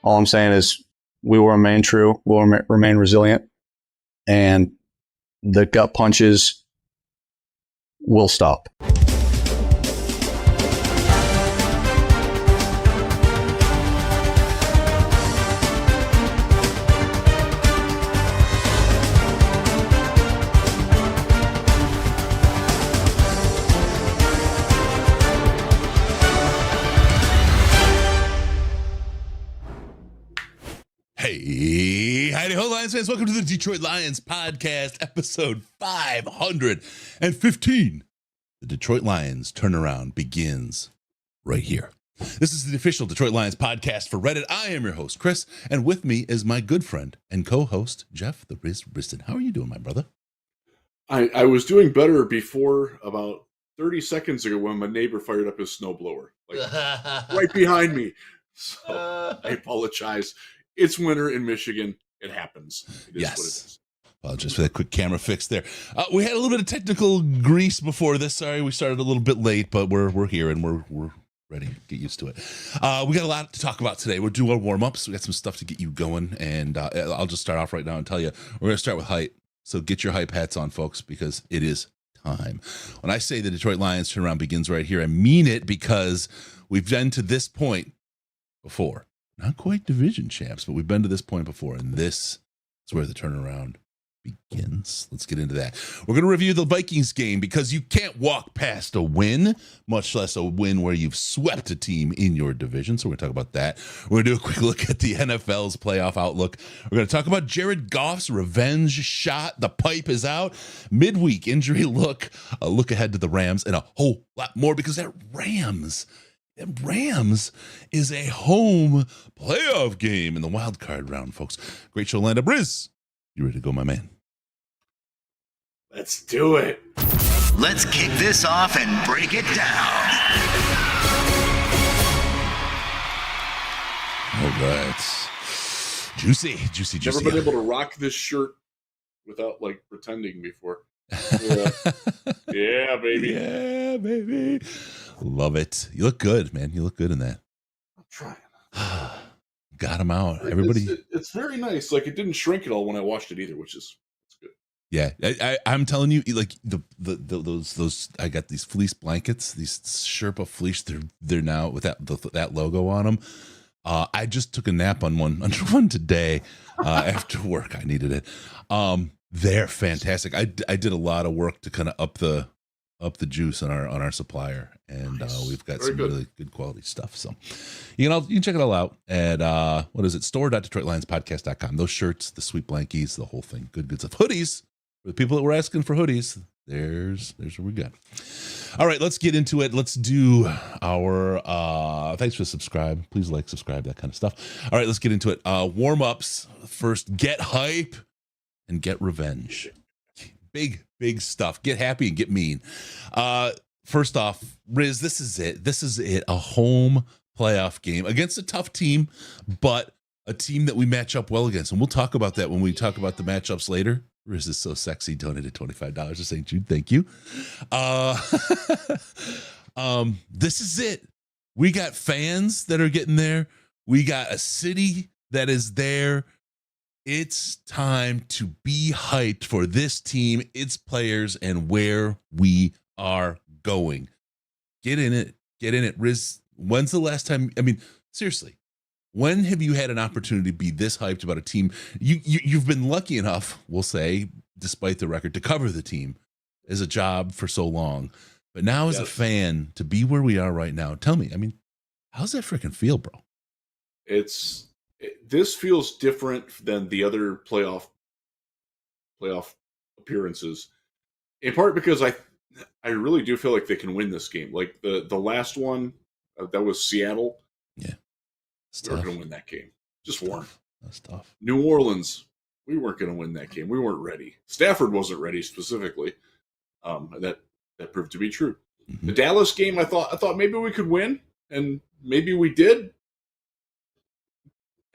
All I'm saying is we will remain true. We'll remain resilient. And the gut punches will stop. Hey, howdy ho, Lions fans. Welcome to the Detroit Lions podcast, episode 515. The Detroit Lions turnaround begins right here. This is the official Detroit Lions podcast for Reddit. I am your host, Chris, and with me is my good friend and co-host, Jeff the Riz Riston. How are you doing, my brother? I was doing better before about 30 seconds ago when my neighbor fired up his snowblower, like right behind me. So I apologize. It's winter in Michigan. It happens. It is what it is. Well, just for that quick camera fix there. We had a little bit of technical grease before this. Sorry, we started a little bit late, but we're here and we're ready to get used to it. We got a lot to talk about today. We'll do our warm-ups. We got some stuff to get you going, and I'll just start off right now and tell you we're going to start with hype. So get your hype hats on, folks, because it is time. When I say the Detroit Lions turnaround begins right here, I mean it because we've been to this point before. Not quite division champs, but we've been to this point before, and this is where the turnaround begins. Let's get into that. We're going to review the Vikings game because you can't walk past a win, much less a win where you've swept a team in your division. So we're going to talk about that. We're going to do a quick look at the NFL's playoff outlook. We're going to talk about Jared Goff's revenge shot. The pipe is out. Midweek injury look, a look ahead to the Rams, and a whole lot more because that Rams is a home playoff game in the wildcard round, folks. Great show lined up. Riz, you ready to go, my man? Let's do it. Let's kick this off and break it down. All right. Juicy. Never been able to rock this shirt without like pretending before. Yeah. Yeah, baby. Yeah, baby. Love it. You look good, man. You look good in that. I'm trying. Got him out. Everybody. It's very nice. Like it didn't shrink at all when I washed it either, which is good. Yeah, I'm telling you, like those. I got these fleece blankets, these Sherpa fleece. They're now with that logo on them. I just took a nap on one today after work. I needed it. They're fantastic. I did a lot of work to kind of up the juice on our supplier, and we've got some really good quality stuff. So you can check it all out at what is it? store.detroitlionspodcast.com. Those shirts, the sweet blankies, the whole thing. Good stuff. Hoodies for the people that were asking for hoodies. There's what we got. All right, let's get into it. Let's do our thanks for the subscribe. Please like, subscribe, that kind of stuff. All right, let's get into it. Warm-ups. First, get hype and get revenge. Big stuff. Get happy and get mean. First off, Riz, this is it. A home playoff game against a tough team, but a team that we match up well against. And we'll talk about that when we talk about the matchups later. Riz is so sexy. Donated $25 to St. Jude. Thank you. This is it. We got fans that are getting there. We got a city that is there. It's time to be hyped for this team, its players, and where we are going. Get in it. Riz, when's the last time? I mean, seriously, when have you had an opportunity to be this hyped about a team? You've been lucky enough, we'll say, despite the record, to cover the team as a job for so long. But now as a fan, to be where we are right now, tell me, I mean, how's that freaking feel, bro? This feels different than the other playoff appearances, in part because I really do feel like they can win this game. Like the last one, that was Seattle. Yeah, we weren't going to win that game. Just weren't. That's tough. New Orleans, we weren't going to win that game. We weren't ready. Stafford wasn't ready specifically. That proved to be true. Mm-hmm. The Dallas game, I thought maybe we could win, and maybe we did.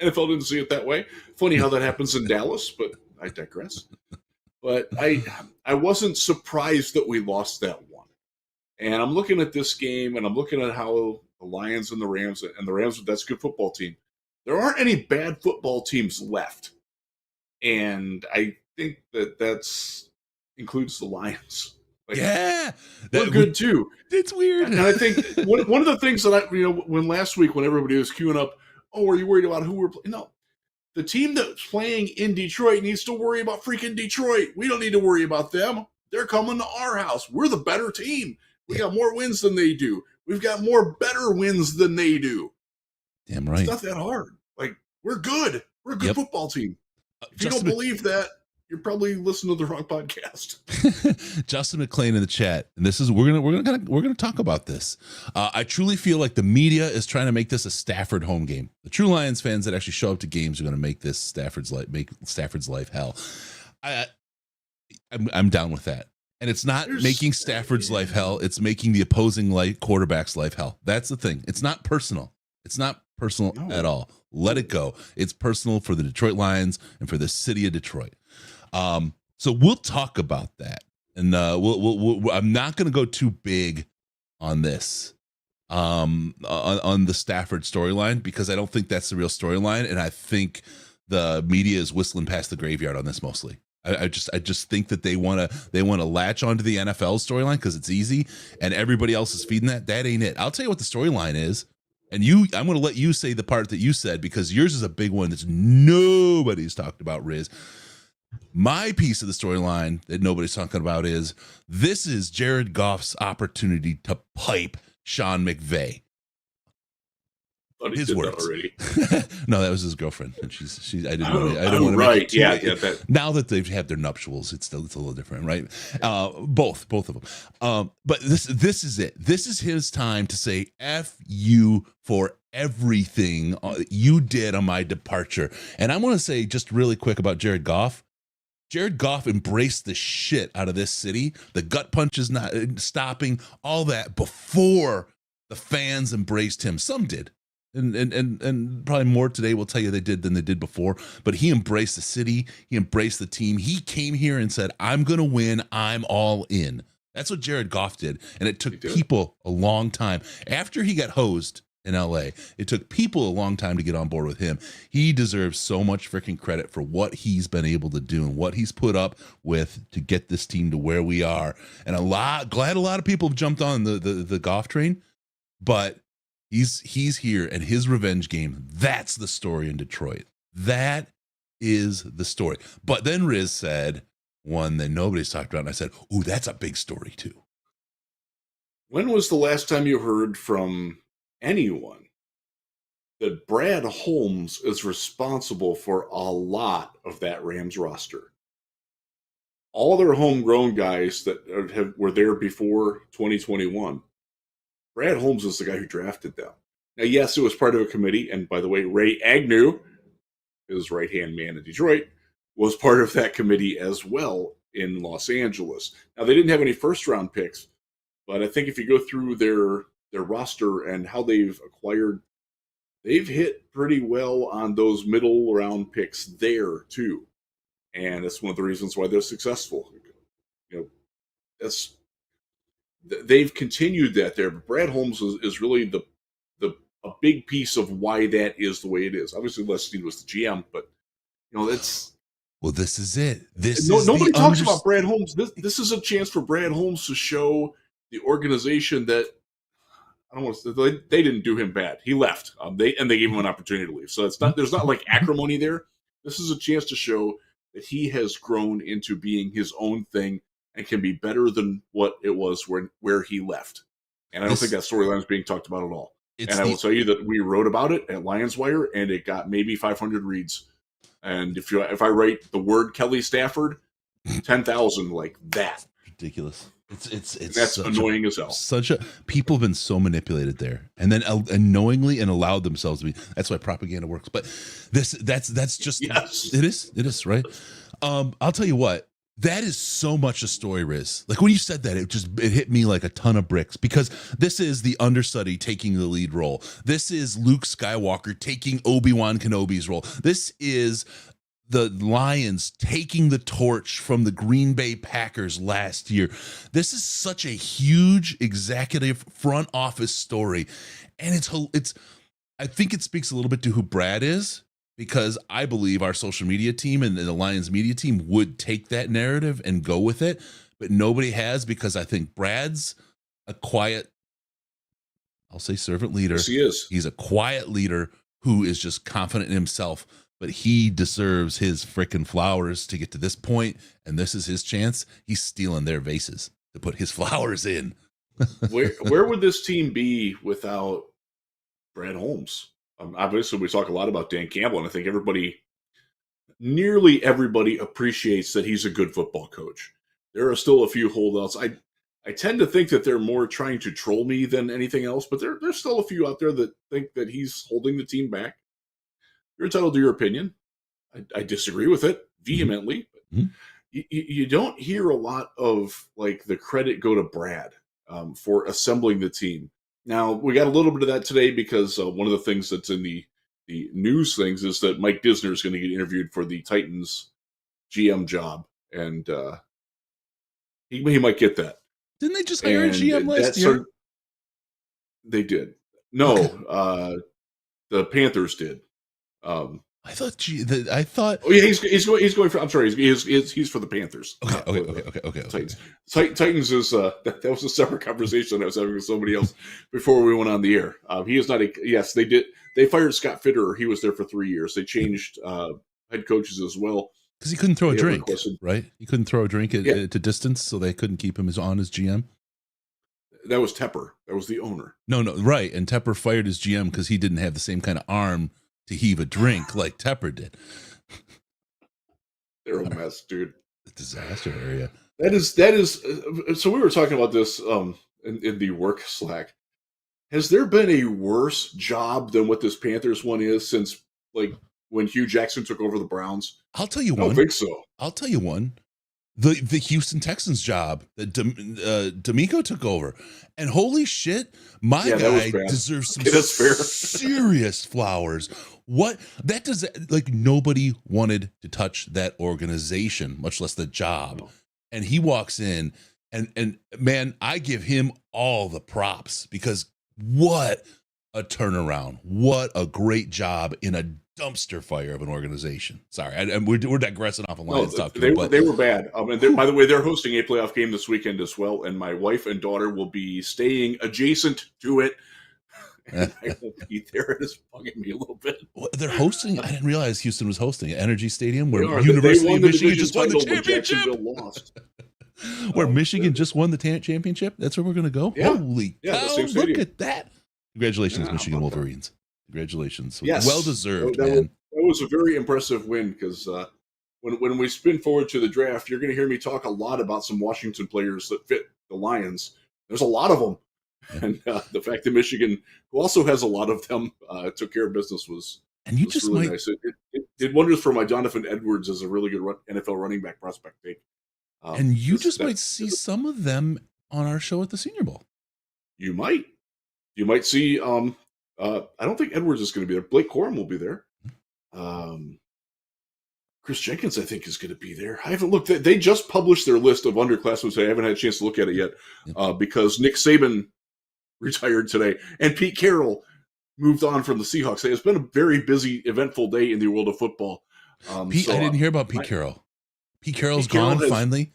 NFL didn't see it that way. Funny how that happens in Dallas, but I digress. But I wasn't surprised that we lost that one. And I'm looking at this game, and I'm looking at how the Lions and the Rams, that's a good football team. there aren't any bad football teams left. And I think that's includes the Lions. Like, yeah, we're good too. It's weird. And I think one of the things that when last week when everybody was queuing up, oh, are you worried about who we're playing? No, the team that's playing in Detroit needs to worry about freaking Detroit. We don't need to worry about them. They're coming to our house. We're the better team. We got more wins than they do. We've got more better wins than they do. Damn right. It's not that hard. Like, we're good. We're a good football team. If you don't believe that, you're probably listening to the wrong podcast. Justin McLean in the chat, and this is we're gonna talk about this. I truly feel like the media is trying to make this a Stafford home game. The true Lions fans that actually show up to games are going to make this Stafford's life hell. I'm down with that. And it's not making Stafford's life hell. It's making the opposing quarterback's life hell. That's the thing. It's not personal. It's not personal at all. Let it go. It's personal for the Detroit Lions and for the city of Detroit. So we'll talk about that. And I'm not going to go too big on this, on the Stafford storyline, because I don't think that's the real storyline. And I think the media is whistling past the graveyard on this mostly. I just think that they want to latch onto the NFL storyline because it's easy, and everybody else is feeding that. That ain't it. I'll tell you what the storyline is, and I'm going to let you say the part that you said because yours is a big one that's nobody's talked about. Riz, my piece of the storyline that nobody's talking about is this is Jared Goff's opportunity to pipe Sean McVay. His words. Already. No, that was his girlfriend, and she's. I didn't want to. Right? Yeah. Now that they've had their nuptials, it's a little different, right? Both of them. But this is it. This is his time to say "F you" for everything you did on my departure. And I want to say just really quick about Jared Goff. Jared Goff embraced the shit out of this city. The gut punches not stopping, all that before the fans embraced him. Some did. And probably more today will tell you they did than they did before. But he embraced the city. He embraced the team. He came here and said, I'm going to win. I'm all in. That's what Jared Goff did. And it took people a long time. After he got hosed in LA, it took people a long time to get on board with him. He deserves so much freaking credit for what he's been able to do and what he's put up with to get this team to where we are. And glad a lot of people have jumped on the Goff train. But He's here, and his revenge game, that's the story in Detroit. That is the story. But then Riz said one that nobody's talked about, and I said, ooh, that's a big story too. When was the last time you heard from anyone that Brad Holmes is responsible for a lot of that Rams roster? All their homegrown guys that were there before 2021. Brad Holmes is the guy who drafted them. Now, yes, it was part of a committee. And by the way, Ray Agnew, his right-hand man in Detroit, was part of that committee as well in Los Angeles. Now, they didn't have any first-round picks, but I think if you go through their roster and how they've acquired, they've hit pretty well on those middle-round picks there, too. And that's one of the reasons why they're successful. They've continued that there. But Brad Holmes is really a big piece of why that is the way it is. Obviously, Les Snead was the GM, but that's this is it. Nobody talks about Brad Holmes. This is a chance for Brad Holmes to show the organization that I don't want to say they didn't do him bad. He left. They gave him an opportunity to leave. So there's not like acrimony there. This is a chance to show that he has grown into being his own thing and can be better than what it was where he left. And I don't think that storyline is being talked about at all. And I will tell you that we wrote about it at Lions Wire, and it got maybe 500 reads. And if I write the word Kelly Stafford, 10,000 like that. Ridiculous. It's that's annoying as hell. People have been so manipulated there, and then unknowingly and allowed themselves to be. That's why propaganda works. But that's just yes. It is right. I'll tell you what. That is so much a story, Riz. Like when you said that, it hit me like a ton of bricks because this is the understudy taking the lead role. This is Luke Skywalker taking Obi-Wan Kenobi's role. This is the Lions taking the torch from the Green Bay Packers last year. This is such a huge executive front office story. And I think it speaks a little bit to who Brad is, because I believe our social media team and the Lions media team would take that narrative and go with it, but nobody has, because I think Brad's a quiet, I'll say servant leader. Yes, he is. He's a quiet leader who is just confident in himself, but he deserves his frickin' flowers to get to this point, and this is his chance. He's stealing their vases to put his flowers in. Where would this team be without Brad Holmes? Obviously, we talk a lot about Dan Campbell, and I think nearly everybody appreciates that he's a good football coach. There are still a few holdouts. I tend to think that they're more trying to troll me than anything else, but there's still a few out there that think that he's holding the team back. You're entitled to your opinion. I disagree with it vehemently. Mm-hmm. You don't hear a lot of like the credit go to Brad for assembling the team. Now, we got a little bit of that today because one of the things that's in the news things is that Mike Disner is going to get interviewed for the Titans GM job, and he might get that. Didn't they just hire a GM last year? They did. No, Okay. The Panthers did. I thought. Oh yeah, he's going for. I'm sorry, he's for the Panthers. Okay. Titans. Titans is that was a separate conversation I was having with somebody else before we went on the air. He is not a. Yes, they did. They fired Scott Fitterer. He was there for 3 years. They changed head coaches as well because he couldn't throw a drink, right? He couldn't throw a drink at distance, so they couldn't keep him as GM. That was Tepper. That was the owner. No, right. And Tepper fired his GM because he didn't have the same kind of arm to heave a drink like Tepper did. They're a mess, dude. The disaster area. That is. So we were talking about this in the work Slack. Has there been a worse job than what this Panthers one is since like when Hugh Jackson took over the Browns? I'll tell you one. I don't think so. I'll tell you one. The Houston Texans job that D'Amico took over, and holy shit, my guy deserves some serious flowers. What that does, like nobody wanted to touch that organization, much less the job, and he walks in, and man, I give him all the props because what a turnaround, what a great job in a dumpster fire of an organization. Sorry, we're digressing off of Lions talk. They were bad. And by the way, they're hosting a playoff game this weekend as well, and my wife and daughter will be staying adjacent to it. And I won't be there. It is bugging me a little bit. Well, they're hosting. I didn't realize Houston was hosting at Energy Stadium, where University of Michigan just won the championship. Lost. Where Michigan just won the championship. That's where we're going to go. Yeah. Holy cow! Look at that. Congratulations, Michigan Wolverines. Congratulations. Yes. Well deserved, man. That was a very impressive win because when we spin forward to the draft, you're going to hear me talk a lot about some Washington players that fit the Lions. There's a lot of them. Yeah. And the fact that Michigan, who also has a lot of them, took care of business was really nice. It did wonders for my Jonathan Edwards as a really good NFL running back prospect take. And you might see some of them on our show at the Senior Bowl. You might see. I don't think Edwards is going to be there. Blake Corum will be there. Chris Jenkins, I think, is going to be there. I haven't looked. They just published their list of underclassmen. So I haven't had a chance to look at it yet because Nick Saban retired today and Pete Carroll moved on from the Seahawks. It's been a very busy, eventful day in the world of football. I didn't hear about Pete Carroll. Pete Carroll's gone finally.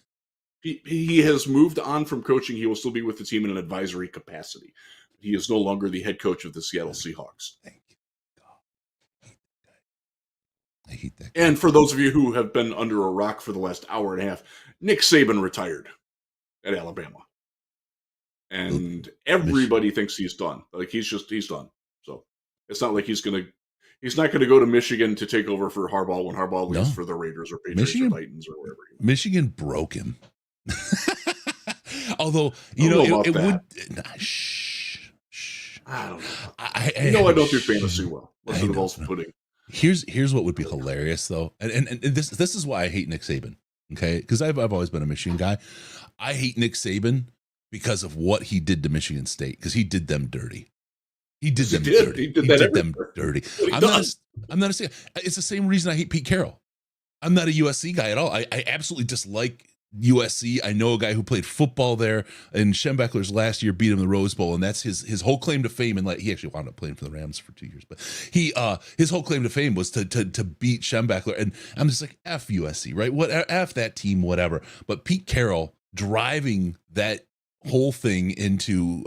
He has moved on from coaching. He will still be with the team in an advisory capacity. He is no longer the head coach of the Seattle Seahawks. Thank you. I hate that guy. And for those of you who have been under a rock for the last hour and a half, Nick Saban retired at Alabama. And everybody thinks he's done. Like he's done. So it's not like he's not going to go to Michigan to take over for Harbaugh when Harbaugh leaves for the Raiders or Patriots or Titans or wherever. Michigan broke him. Although, it would. Shh. I don't know. I don't do fantasy well. Unless it involves pudding. Here's what would be hilarious though, and this is why I hate Nick Saban. Okay, because I've always been a Michigan guy. I hate Nick Saban because of what he did to Michigan State, because he did them dirty. He did them dirty. He did them dirty. I'm not a. It's the same reason I hate Pete Carroll. I'm not a USC guy at all. I absolutely dislike USC. I know a guy who played football there, and Schembechler's last year beat him in the Rose Bowl, and that's his whole claim to fame. And like, he actually wound up playing for the Rams for 2 years, but his whole claim to fame was to beat Schembechler. And I'm just like, F USC, right? What F that team, whatever. But Pete Carroll driving that whole thing into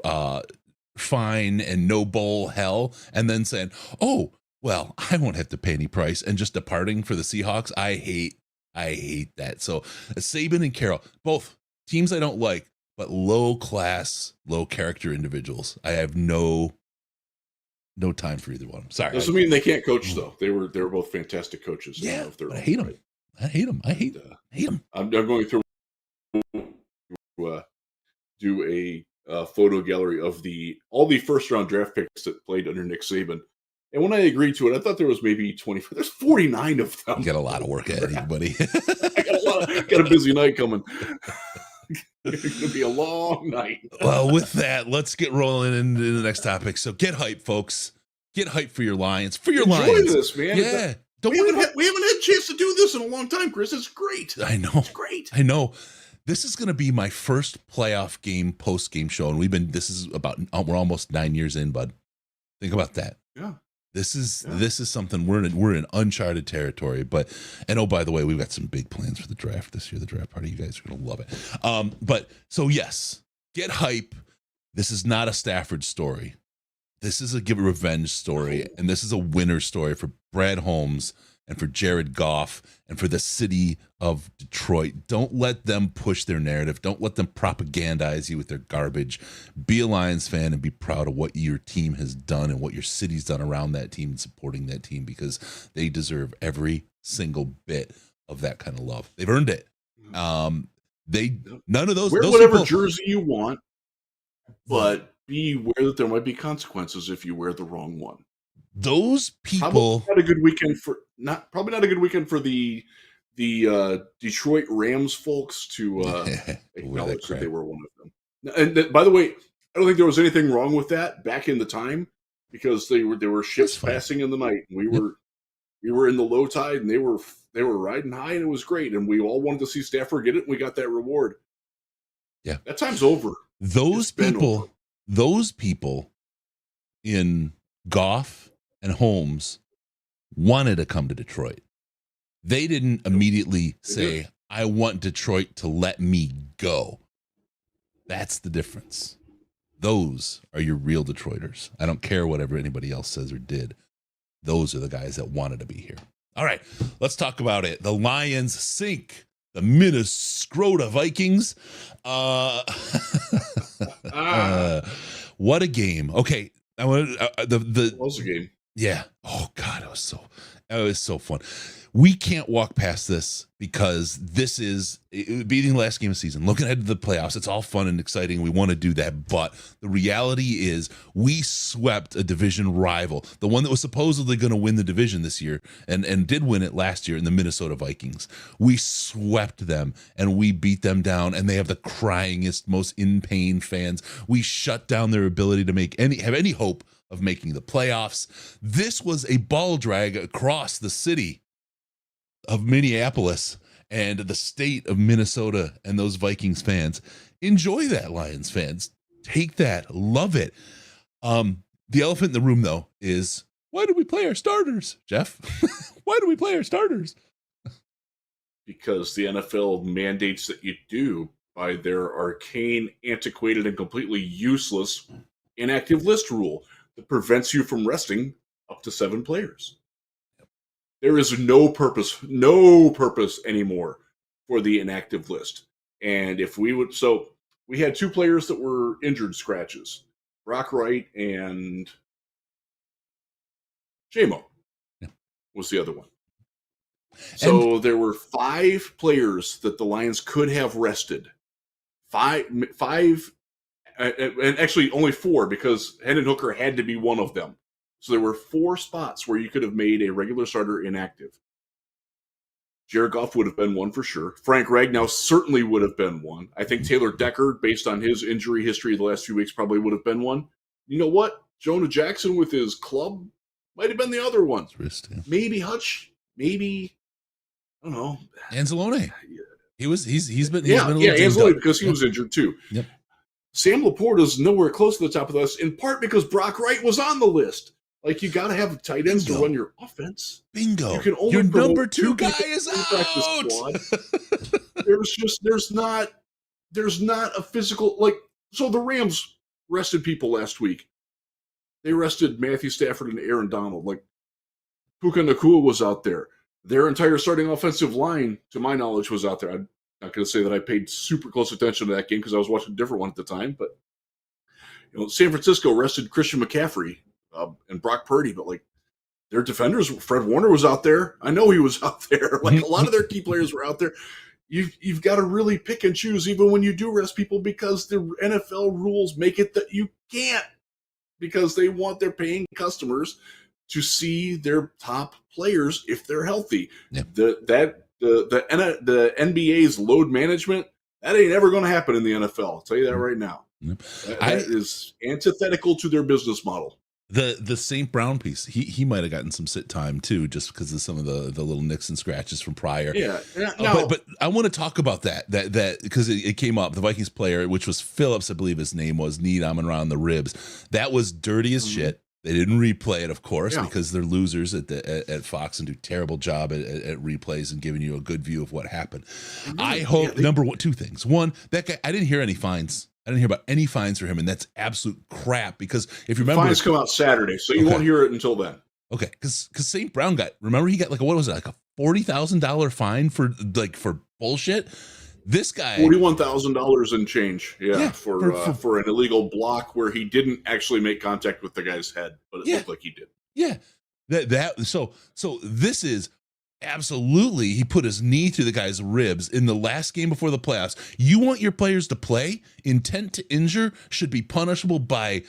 fine and no bowl hell, and then saying, "Oh, well, I won't have to pay any price," and just departing for the Seahawks. I hate that. So Saban and Carroll, both teams I don't like, but low class, low character individuals. I have no time for either one. Sorry. Doesn't mean they can't coach though. They were both fantastic coaches. Yeah, but I hate them. I hate them. I'm going through do a photo gallery of all the first round draft picks that played under Nick Saban. And when I agreed to it, I thought there was maybe 25. There's 49 of them. You got a lot of work ahead of you, buddy. I got a busy night coming. It's going to be a long night. Well, with that, let's get rolling into the next topic. So get hyped, folks. Get hyped for your Lions. Enjoy Lions. This, man. Yeah. We haven't had a chance to do this in a long time, Chris. It's great. I know. It's great. I know. This is going to be my first playoff game, post-game show. And we're almost 9 years in, bud. Think about that. Yeah. This is something we're in uncharted territory, and oh, by the way, we've got some big plans for the draft this year. The draft party, you guys are gonna love it. But so yes, get hype. This is not a Stafford story. This is a revenge story, and this is a winner story for Brad Holmes and for Jared Goff and for the city of Detroit. Don't let them push their narrative. Don't let them propagandize you with their garbage. Be a Lions fan and be proud of what your team has done and what your city's done around that team and supporting that team, because they deserve every single bit of that kind of love. They've earned it. None of those. Wear those whatever people, jersey you want, but be aware that there might be consequences if you wear the wrong one. Those people probably not a good weekend for the Detroit Rams folks to acknowledge that they were one of them. And by the way, I don't think there was anything wrong with that back in the time, because there were ships passing in the night. And we were in the low tide, and they were riding high, and it was great. And we all wanted to see Stafford get it, and we got that reward. Yeah, that time's over. Those people in Goff and Holmes wanted to come to Detroit. They didn't immediately say, I want Detroit to let me go. That's the difference. Those are your real Detroiters. I don't care whatever anybody else says or did. Those are the guys that wanted to be here. All right, let's talk about it. The Lions sink the Minnesota Vikings. What a game. Okay. I want the was a game. Yeah. Oh God, it was so fun. We can't walk past this, because this is beating the last game of the season, looking ahead to the playoffs. It's all fun and exciting. We want to do that. But the reality is we swept a division rival, the one that was supposedly going to win the division this year and did win it last year, in the Minnesota Vikings. We swept them and we beat them down, and they have the cryingest, most in pain fans. We shut down their ability to have any hope of making the playoffs. This was a ball drag across the city of Minneapolis and the state of Minnesota, and those Vikings fans. Enjoy that, Lions fans. Take that. Love it. The elephant in the room, though, is, why do we play our starters, Jeff? Why do we play our starters? Because the NFL mandates that you do by their arcane, antiquated, and completely useless inactive list rule that prevents you from resting up to 7 players. There is no purpose anymore for the inactive list. And if we would, so we had 2 players that were injured scratches, Brock Wright and J-Mo was the other one. So there were 5 players that the Lions could have rested. Five, and actually only 4, because Hendon Hooker had to be one of them. So there were 4 spots where you could have made a regular starter inactive. Jared Goff would have been one for sure. Frank Ragnow certainly would have been one. I think Taylor Decker, based on his injury history the last few weeks, probably would have been one. You know what? Jonah Jackson with his club might have been the other one. Wrist, yeah. Maybe Hutch. Maybe, I don't know. Anzalone. He's been Yeah, a little Anzalone, up. because he was injured too. Yep. Sam Laporta's nowhere close to the top of the list, in part because Brock Wright was on the list. Like, you got to have tight ends to run your offense. Bingo. You can only your promote number 2 guy people is to the practice out. squad. There's not a physical, like, so the Rams rested people last week. They rested Matthew Stafford and Aaron Donald. Like, Puka Nacua was out there. Their entire starting offensive line, to my knowledge, was out there. I'm not going to say that I paid super close attention to that game because I was watching a different one at the time. But, San Francisco rested Christian McCaffrey and Brock Purdy. But, like, their defenders, Fred Warner was out there. I know he was out there. Like, a lot of their key players were out there. You've got to really pick and choose even when you do rest people, because the NFL rules make it that you can't, because they want their paying customers to see their top players if they're healthy. Yeah. The NBA's load management, that ain't ever going to happen in the NFL. I'll tell you that right now. Yep. That is antithetical to their business model. The St. Brown piece, he might have gotten some sit time too, just because of some of the little nicks and scratches from prior. Yeah, but I want to talk about that because it came up. The Vikings player, which was Phillips, I believe his name was, knee around the ribs. That was dirty as shit. They didn't replay it, of course, because they're losers at Fox and do a terrible job at replays and giving you a good view of what happened. I hope two things. One, that guy, I didn't hear any fines. I didn't hear about any fines for him, and that's absolute crap. Because if you remember, fines come out Saturday, so you won't hear it until then. Okay, because St. Brown got a $40,000 fine for bullshit. This guy, $41,000 and change, for an illegal block where he didn't actually make contact with the guy's head, but it looked like he did. Yeah, so this is. Absolutely, he put his knee through the guy's ribs in the last game before the playoffs. You want your players to play? Intent to injure should be punishable by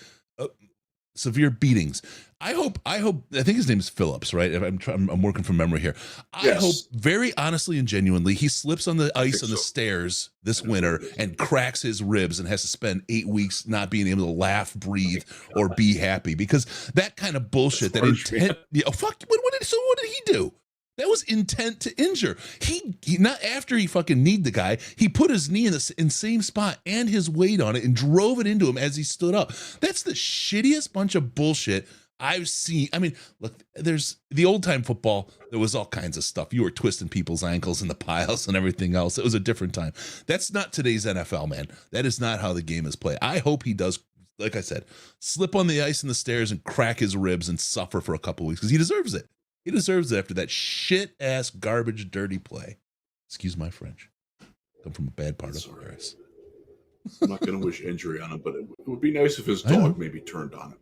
severe beatings. I think his name is Phillips, right? I'm working from memory here. I hope very honestly and genuinely he slips on the ice on the stairs this winter and cracks his ribs and has to spend 8 weeks not being able to laugh, breathe, or be happy, because that kind of bullshit, that intent. What did he do? That was intent to injure. He not after he fucking kneed the guy, he put his knee in the same spot and his weight on it and drove it into him as he stood up. That's the shittiest bunch of bullshit I've seen. I mean, look, there's the old time football. There was all kinds of stuff. You were twisting people's ankles in the piles and everything else. It was a different time. That's not today's NFL, man. That is not how the game is played. I hope he does, like I said, slip on the ice in the stairs and crack his ribs and suffer for a couple of weeks, because he deserves it. He deserves it after that shit-ass, garbage, dirty play. Excuse my French. Come from a bad part of Paris. I'm not going to wish injury on him, but it would be nice if his dog maybe turned on him,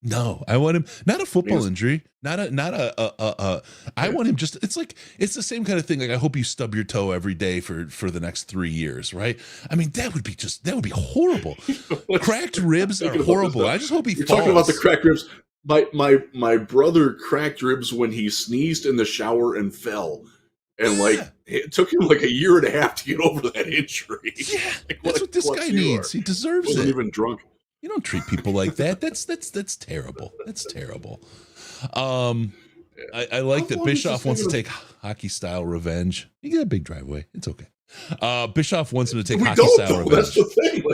No, I want him, not a football injury, I want him just, it's the same kind of thing. Like, I hope you stub your toe every day for the next 3 years, right? I mean, that would be horrible. Cracked ribs are horrible. I just hope You're talking about the cracked ribs. My brother cracked ribs when he sneezed in the shower and fell. And it took him like a year and a half to get over that injury. Yeah, that's what this guy needs. He deserves it. Wasn't even drunk. You don't treat people like that. That's terrible. That's terrible. I like that Bischoff wants to take hockey style revenge. You got a big driveway. It's okay. Bischoff wants him to take hockey style revenge. That's the thing.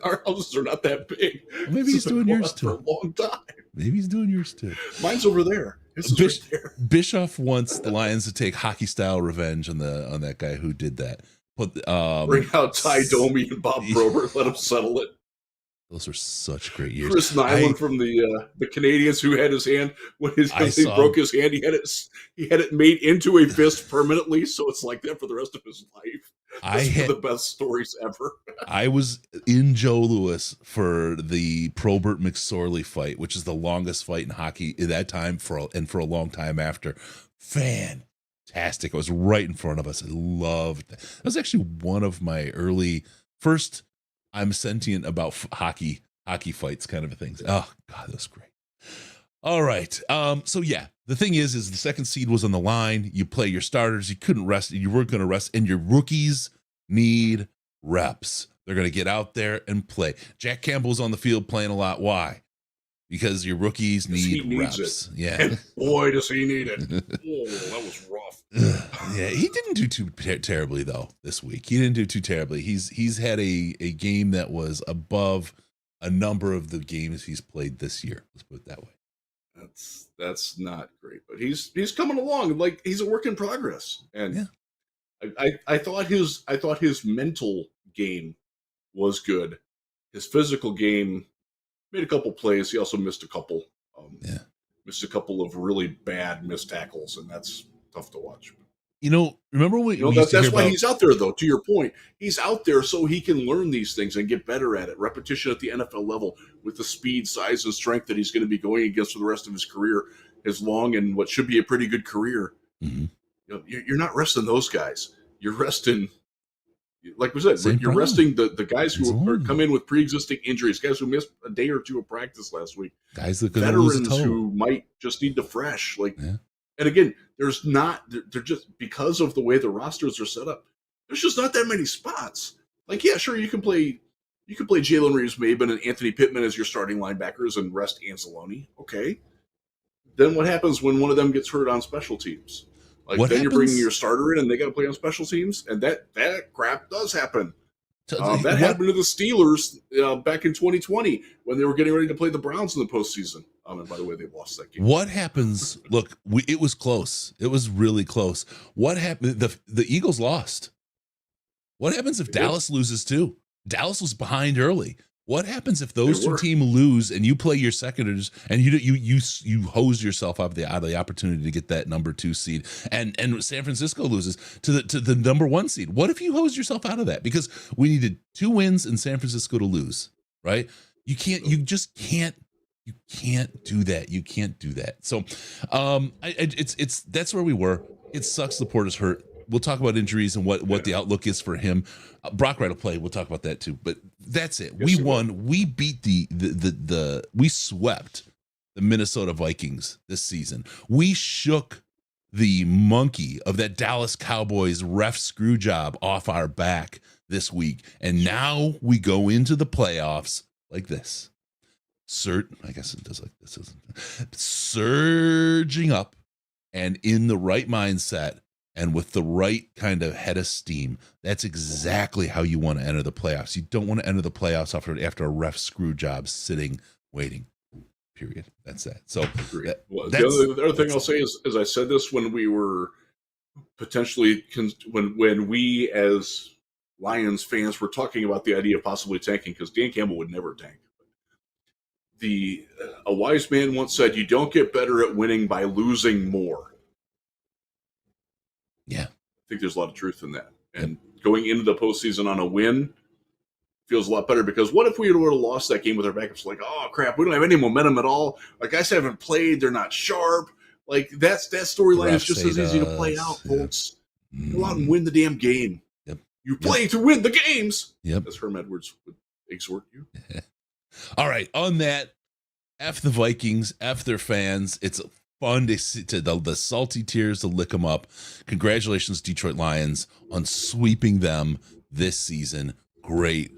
Our houses are not that big. Well, maybe he's doing yours too. For a long time. Maybe he's doing yours too. Mine's over there. Right there. Bischoff wants the Lions to take hockey style revenge on that guy who did that. Bring out Ty Domi and Bob Probert. Let him settle it. Those were such great years. Chris Nyland from the Canadians, who had his hand when he broke his hand, he had it made into a fist permanently, so it's like that for the rest of his life. That's one of the best stories ever. I was in Joe Louis for the Probert McSorley fight, which is the longest fight in hockey at that time for a long time after. Fantastic! It was right in front of us. I loved that. That was actually one of my first. I'm sentient about hockey fights kind of things. Oh God, that was great. All right. So yeah, the thing is the second seed was on the line. You play your starters. You couldn't rest. You weren't going to rest, and your rookies need reps. They're going to get out there and play. Jack Campbell's on the field playing a lot. Why? because your rookies He need needs reps. it. Yeah. And boy, does he need it. Oh, that was rough. Yeah, he didn't do too terribly though this week. He didn't do too terribly. He's had a game that was above a number of the games he's played this year. Let's put it that way. That's not great, but he's coming along. Like, he's a work in progress. And Yeah. I thought his mental game was good. His physical game made a couple plays. He also missed a couple. Missed a couple of really bad missed tackles, and that's tough to watch. Remember that's why he's out there, though. To your point, he's out there so he can learn these things and get better at it. Repetition at the NFL level with the speed, size, and strength that he's going to be going against for the rest of his career, his long and what should be a pretty good career. Mm-hmm. You're not resting those guys. You're resting, like we said, you're resting the guys who come in with pre-existing injuries, guys who missed a day or two of practice last week, guys that veterans who might just need to fresh. And again, they're just, because of the way the rosters are set up, there's just not that many spots. Like, yeah, sure, you can play Jalen Reeves-Maben and Anthony Pittman as your starting linebackers and rest Anzalone. Okay. Then what happens when one of them gets hurt on special teams? You're bringing your starter in and they got to play on special teams, and that crap does happen. That happened to the Steelers back in 2020 when they were getting ready to play the Browns in the postseason. And by the way, they lost that game. What happens? Look, it was close. It was really close. What happened? The Eagles lost. What happens if Dallas loses too? Dallas was behind early. What happens if those two teams lose and you play your seconders and you hose yourself out of the opportunity to get that number 2 seed, and San Francisco loses to the number 1 seed? What if you hose yourself out of that? Because we needed 2 wins in San Francisco to lose, right? You can't do that. You can't do that. So, that's where we were. It sucks. Laporta's hurt. We'll talk about injuries and what the outlook is for him. Brock Wright will play. We'll talk about that too. But that's it. We won. We beat we swept the Minnesota Vikings this season. We shook the monkey of that Dallas Cowboys ref screw job off our back this week. And now we go into the playoffs like this. I guess it does like this. Surging up and in the right mindset and with the right kind of head of steam. That's exactly how you want to enter the playoffs. You don't want to enter the playoffs after a ref screw job sitting, waiting. Period. That's that. So the other thing I'll say is I said this when we were potentially when we as Lions fans were talking about the idea of possibly tanking, because Dan Campbell would never tank. A wise man once said, "You don't get better at winning by losing more." Yeah, I think there's a lot of truth in that. And going into the postseason on a win feels a lot better, because what if we would have lost that game with our backups? Like, oh crap, we don't have any momentum at all. Our guys haven't played; they're not sharp. Like that storyline is just as easy to play out, folks. Go out and win the damn game. Yep. You play to win the games. Yep. As Herm Edwards would exhort you. All right. On that, F the Vikings, F their fans. It's fun to see the salty tears to lick them up. Congratulations, Detroit Lions, on sweeping them this season. Great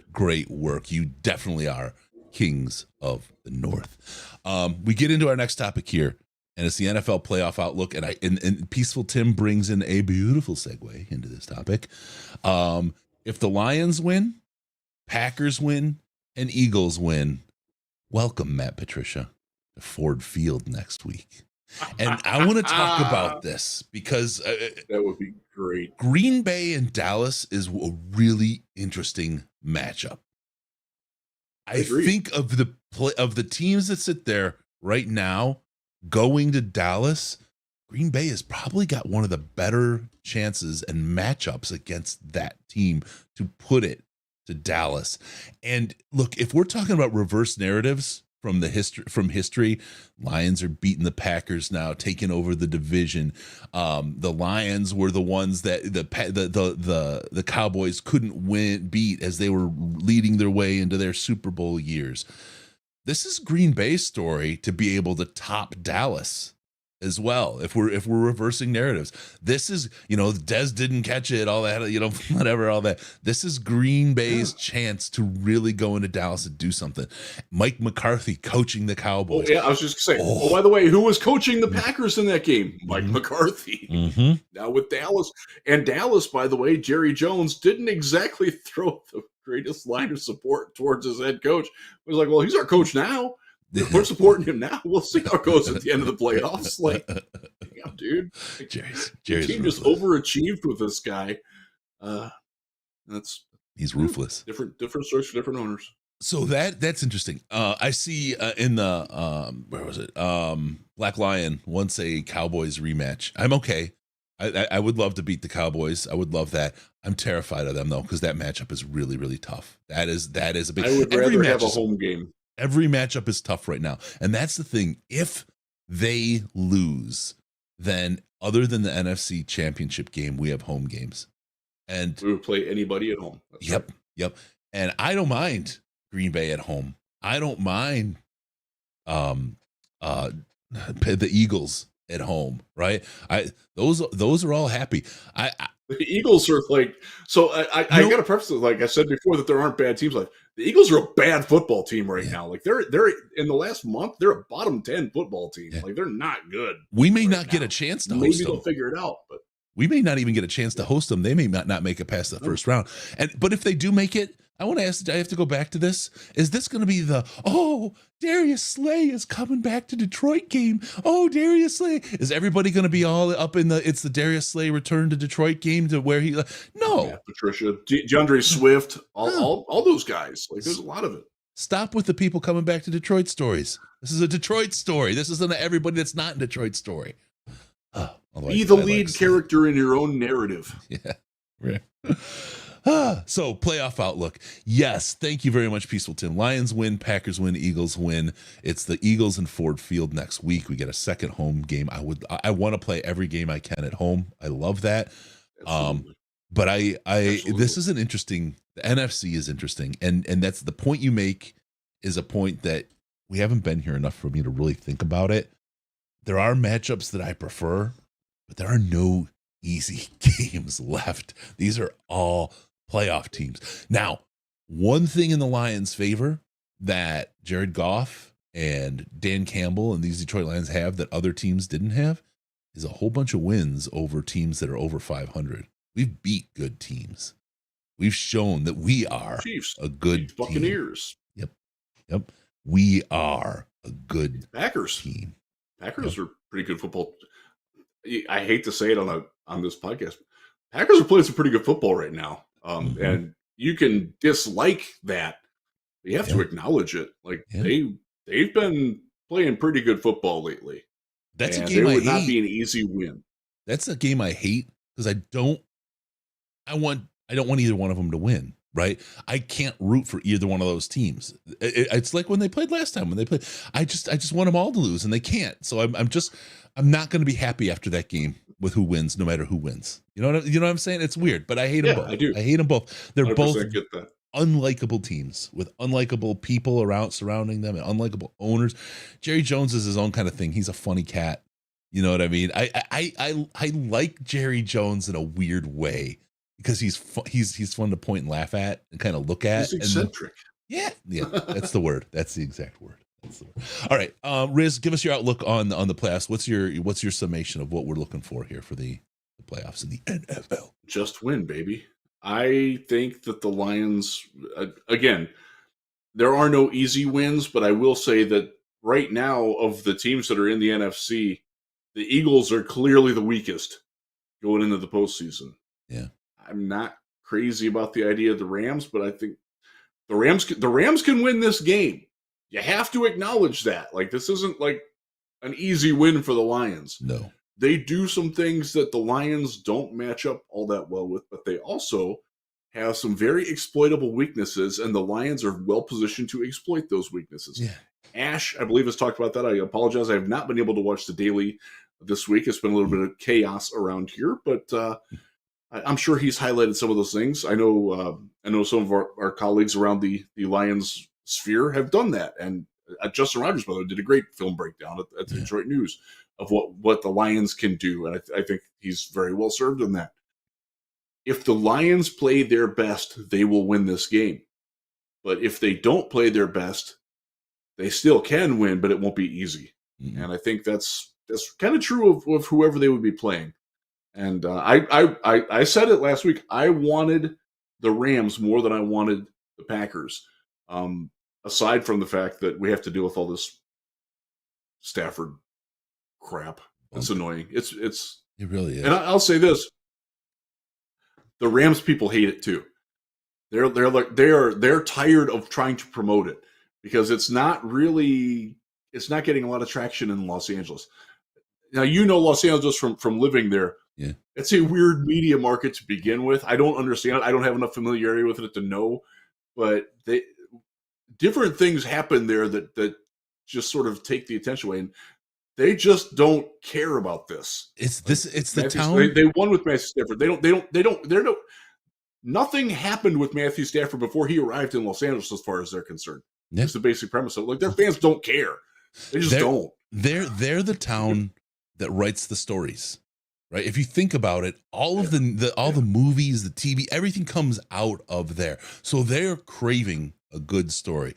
work. You definitely are kings of the North. We get into our next topic here, and it's the NFL playoff outlook. And Peaceful Tim brings in a beautiful segue into this topic. If the Lions win, Packers win, and Eagles win, welcome, Matt Patricia, to Ford Field next week. And I want to talk about this because that would be great. Green Bay and Dallas is a really interesting matchup. I think of the teams that sit there right now going to Dallas, Green Bay has probably got one of the better chances and matchups against that team to put it to Dallas. And look, if we're talking about reverse narratives from history, Lions are beating the Packers now, taking over the division. The Lions were the ones that the Cowboys couldn't beat as they were leading their way into their Super Bowl years. This is Green Bay's story to be able to top Dallas as well. If we're reversing narratives, this is, Dez didn't catch it, all that, whatever, all that. This is Green Bay's chance to really go into Dallas and do something. Mike McCarthy coaching the Cowboys. Oh, yeah, I was just saying. Oh, by the way, who was coaching the Packers in that game? Mike McCarthy. Now with Dallas. And Dallas, by the way, Jerry Jones didn't exactly throw the greatest line of support towards his head coach. He was like, well, he's our coach now. We're supporting him now. We'll see how it goes at the end of the playoffs. Like, damn, dude. Jerry's the team just overachieved with this guy. He's ruthless. Different stories for different owners. So that's interesting. I see in the where was it? Black Lion wants a Cowboys rematch. I'm okay. I would love to beat the Cowboys. I would love that. I'm terrified of them though, because that matchup is really, really tough. That is a big. I would rather have a home game. Every matchup is tough right now. And that's the thing. If they lose, then other than the NFC Championship game, we have home games. And we would play anybody at home. That's yep. And I don't mind Green Bay at home. I don't mind the Eagles at home, right? Those are all happy. The Eagles are like, so I got to preface it, like I said before, that there aren't bad teams. Like the Eagles are a bad football team right now. Like they're in the last month, they're a bottom 10 football team. Yeah. Like they're not good. We may not get a chance to host them. Maybe they'll figure it out, but we may not even get a chance to host them. They may not make it past the first round. But if they do make it, I want to ask, I have to go back to this. Is this going to be Darius Slay is coming back to Detroit game? Oh, Darius Slay. Is everybody going to be all up in it's the Darius Slay return to Detroit game to where he, no. Yeah, Patricia, DeAndre Swift, all those guys. Like there's a lot of it. Stop with the people coming back to Detroit stories. This is a Detroit story. This isn't everybody that's not in Detroit story. Be the lead character in your own narrative. Yeah. Right. So playoff outlook. Yes. Thank you very much, Peaceful Tim. Lions win, Packers win, Eagles win. It's the Eagles in Ford Field next week. We get a second home game. I want to play every game I can at home. I love that. Absolutely. But this is an interesting, the NFC is interesting. And that's the point you make is a point that we haven't been here enough for me to really think about it. There are matchups that I prefer, but there are no easy games left. These are all playoff teams. Now, one thing in the Lions' favor that Jared Goff and Dan Campbell and these Detroit Lions have that other teams didn't have is a whole bunch of wins over teams that are over 500. We've beat good teams. We've shown that we are Chiefs, a good Buccaneers. Team. Yep. We are a good Packers team. Packers are pretty good football. I hate to say it on this podcast. Packers are playing some pretty good football right now. And you can dislike that. You have to acknowledge it. Like they've been playing pretty good football lately. That's a game I hate. Not be an easy win. That's a game I hate because I don't want either one of them to win. Right? I can't root for either one of those teams. It's like when they played last time. When they played, I just want them all to lose, and they can't. So I'm not going to be happy after that game with who wins, no matter who wins. You know what I'm saying? It's weird, but I hate them both. I do. I hate them both. They're both unlikable teams with unlikable people surrounding them and unlikable owners. Jerry Jones is his own kind of thing. He's a funny cat. You know what I mean? I like Jerry Jones in a weird way. Because he's fun to point and laugh at and kind of look at. He's eccentric. Yeah, that's the word. That's the exact word. All right, Riz, give us your outlook on the playoffs. What's your summation of what we're looking for here for the playoffs in the NFL? Just win, baby. I think that the Lions, again, there are no easy wins, but I will say that right now of the teams that are in the NFC, the Eagles are clearly the weakest going into the postseason. Yeah. I'm not crazy about the idea of the Rams, but I think the Rams can win this game. You have to acknowledge that. Like, this isn't like an easy win for the Lions. No. They do some things that the Lions don't match up all that well with, but they also have some very exploitable weaknesses, and the Lions are well positioned to exploit those weaknesses. Yeah. Ash, I believe, has talked about that. I apologize. I have not been able to watch the daily this week. It's been a little bit of chaos around here, but I'm sure he's highlighted some of those things. I know some of our colleagues around the Lions sphere have done that. And Justin Rogers, by the way, did a great film breakdown at the Detroit News of what the Lions can do, and I think he's very well served in that. If the Lions play their best, they will win this game. But if they don't play their best, they still can win, but it won't be easy. Mm-hmm. And I think that's kind of true of whoever they would be playing. And I said it last week. I wanted the Rams more than I wanted the Packers. Aside from the fact that we have to deal with all this Stafford crap. It's annoying. It really is. And I'll say this: the Rams people hate it too. They're tired of trying to promote it because it's not getting a lot of traction in Los Angeles. Now Los Angeles from living there. Yeah, it's a weird media market to begin with. I don't understand it. I don't have enough familiarity with it to know, but different things happen there that just sort of take the attention away, and they just don't care about this. It's the Matthew, town. They won with Matthew Stafford. They don't. Nothing happened with Matthew Stafford before he arrived in Los Angeles, as far as they're concerned. Yeah. It's the basic premise of it. Like, their fans don't care. They just don't. They're the town that writes the stories, right? If you think about it, all of the movies, the TV, everything comes out of there. So they're craving a good story,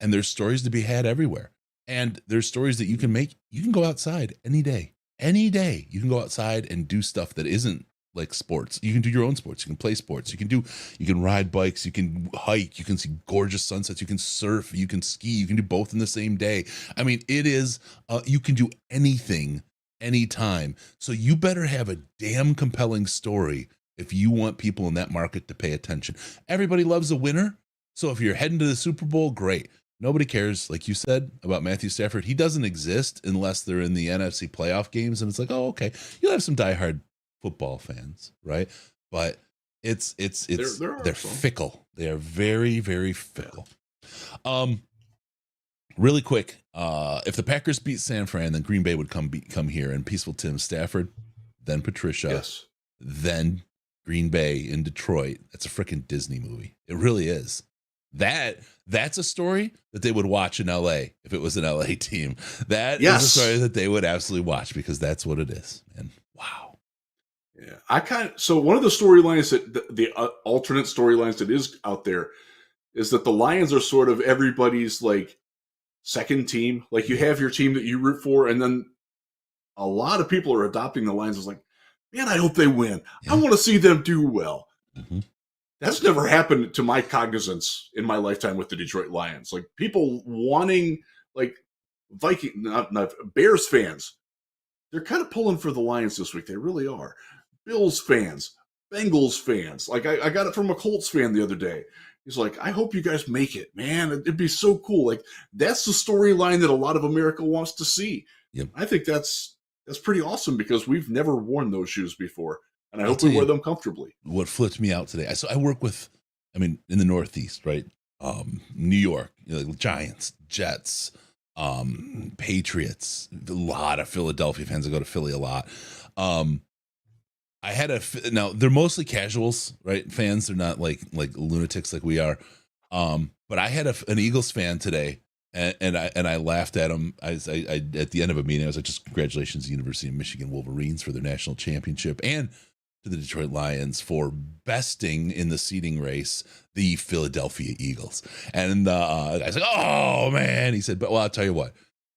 and there's stories to be had everywhere. And there's stories that you can make. You can go outside any day. You can go outside and do stuff that isn't like sports. You can do your own sports. You can play sports. You can ride bikes. You can hike. You can see gorgeous sunsets. You can surf. You can ski. You can do both in the same day. I mean, it is, you can do anything, anytime. So you better have a damn compelling story if you want people in that market to pay attention. Everybody loves a winner. So if you're heading to the Super Bowl, great. Nobody cares, like you said, about Matthew Stafford. He doesn't exist unless they're in the NFC playoff games. And it's like, oh, okay. You'll have some diehard football fans, right? But they're fickle. They are very, very fickle. Really quick, if the Packers beat San Fran, then Green Bay would come here, and Peaceful Tim, Stafford, then Patricia, yes, then Green Bay in Detroit. That's a freaking Disney movie. It really is. That's a story that they would watch in LA if it was an LA team. That is a story that they would absolutely watch, because that's what it is. And wow. Yeah, so one of the storylines that the alternate storylines that is out there is that the Lions are sort of everybody's like second team. Like, you have your team that you root for, and then a lot of people are adopting the Lions as like, man, I hope they win. Yeah. I want to see them do well. Mm-hmm. That's never happened to my cognizance in my lifetime with the Detroit Lions. Like, people wanting, like, not Bears fans, they're kind of pulling for the Lions this week. They really are. Bills fans, Bengals fans. Like, I got it from a Colts fan the other day. He's like, I hope you guys make it, man. It'd be so cool. Like, that's the storyline that a lot of America wants to see. Yep. I think that's pretty awesome, because we've never worn those shoes before. And I hope we wear them comfortably. What flipped me out today, so I work with, in the Northeast, right? New York, like Giants, Jets, Patriots, a lot of Philadelphia fans. I go to Philly a lot. Now they're mostly casuals, right? Fans. They're not like lunatics like we are. But I had an Eagles fan today, and I laughed at him. I at the end of a meeting, I was like, just congratulations to the University of Michigan Wolverines for their national championship, and to the Detroit Lions for besting in the seeding race the Philadelphia Eagles. And I was like, oh man. He said, but I'll tell you what,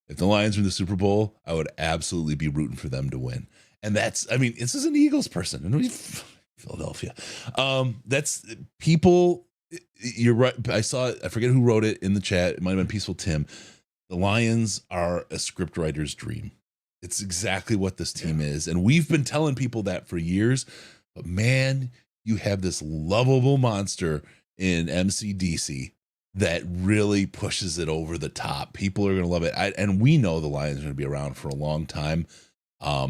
if the Lions win the Super Bowl, I would absolutely be rooting for them to win. And this is an Eagles person. Philadelphia. That's people. You're right. I forget who wrote it in the chat. It might have been Peaceful Tim. The Lions are a script writer's dream. It's exactly what this team is. And we've been telling people that for years. But man, you have this lovable monster in MCDC that really pushes it over the top. People are going to love it. And we know the Lions are going to be around for a long time. I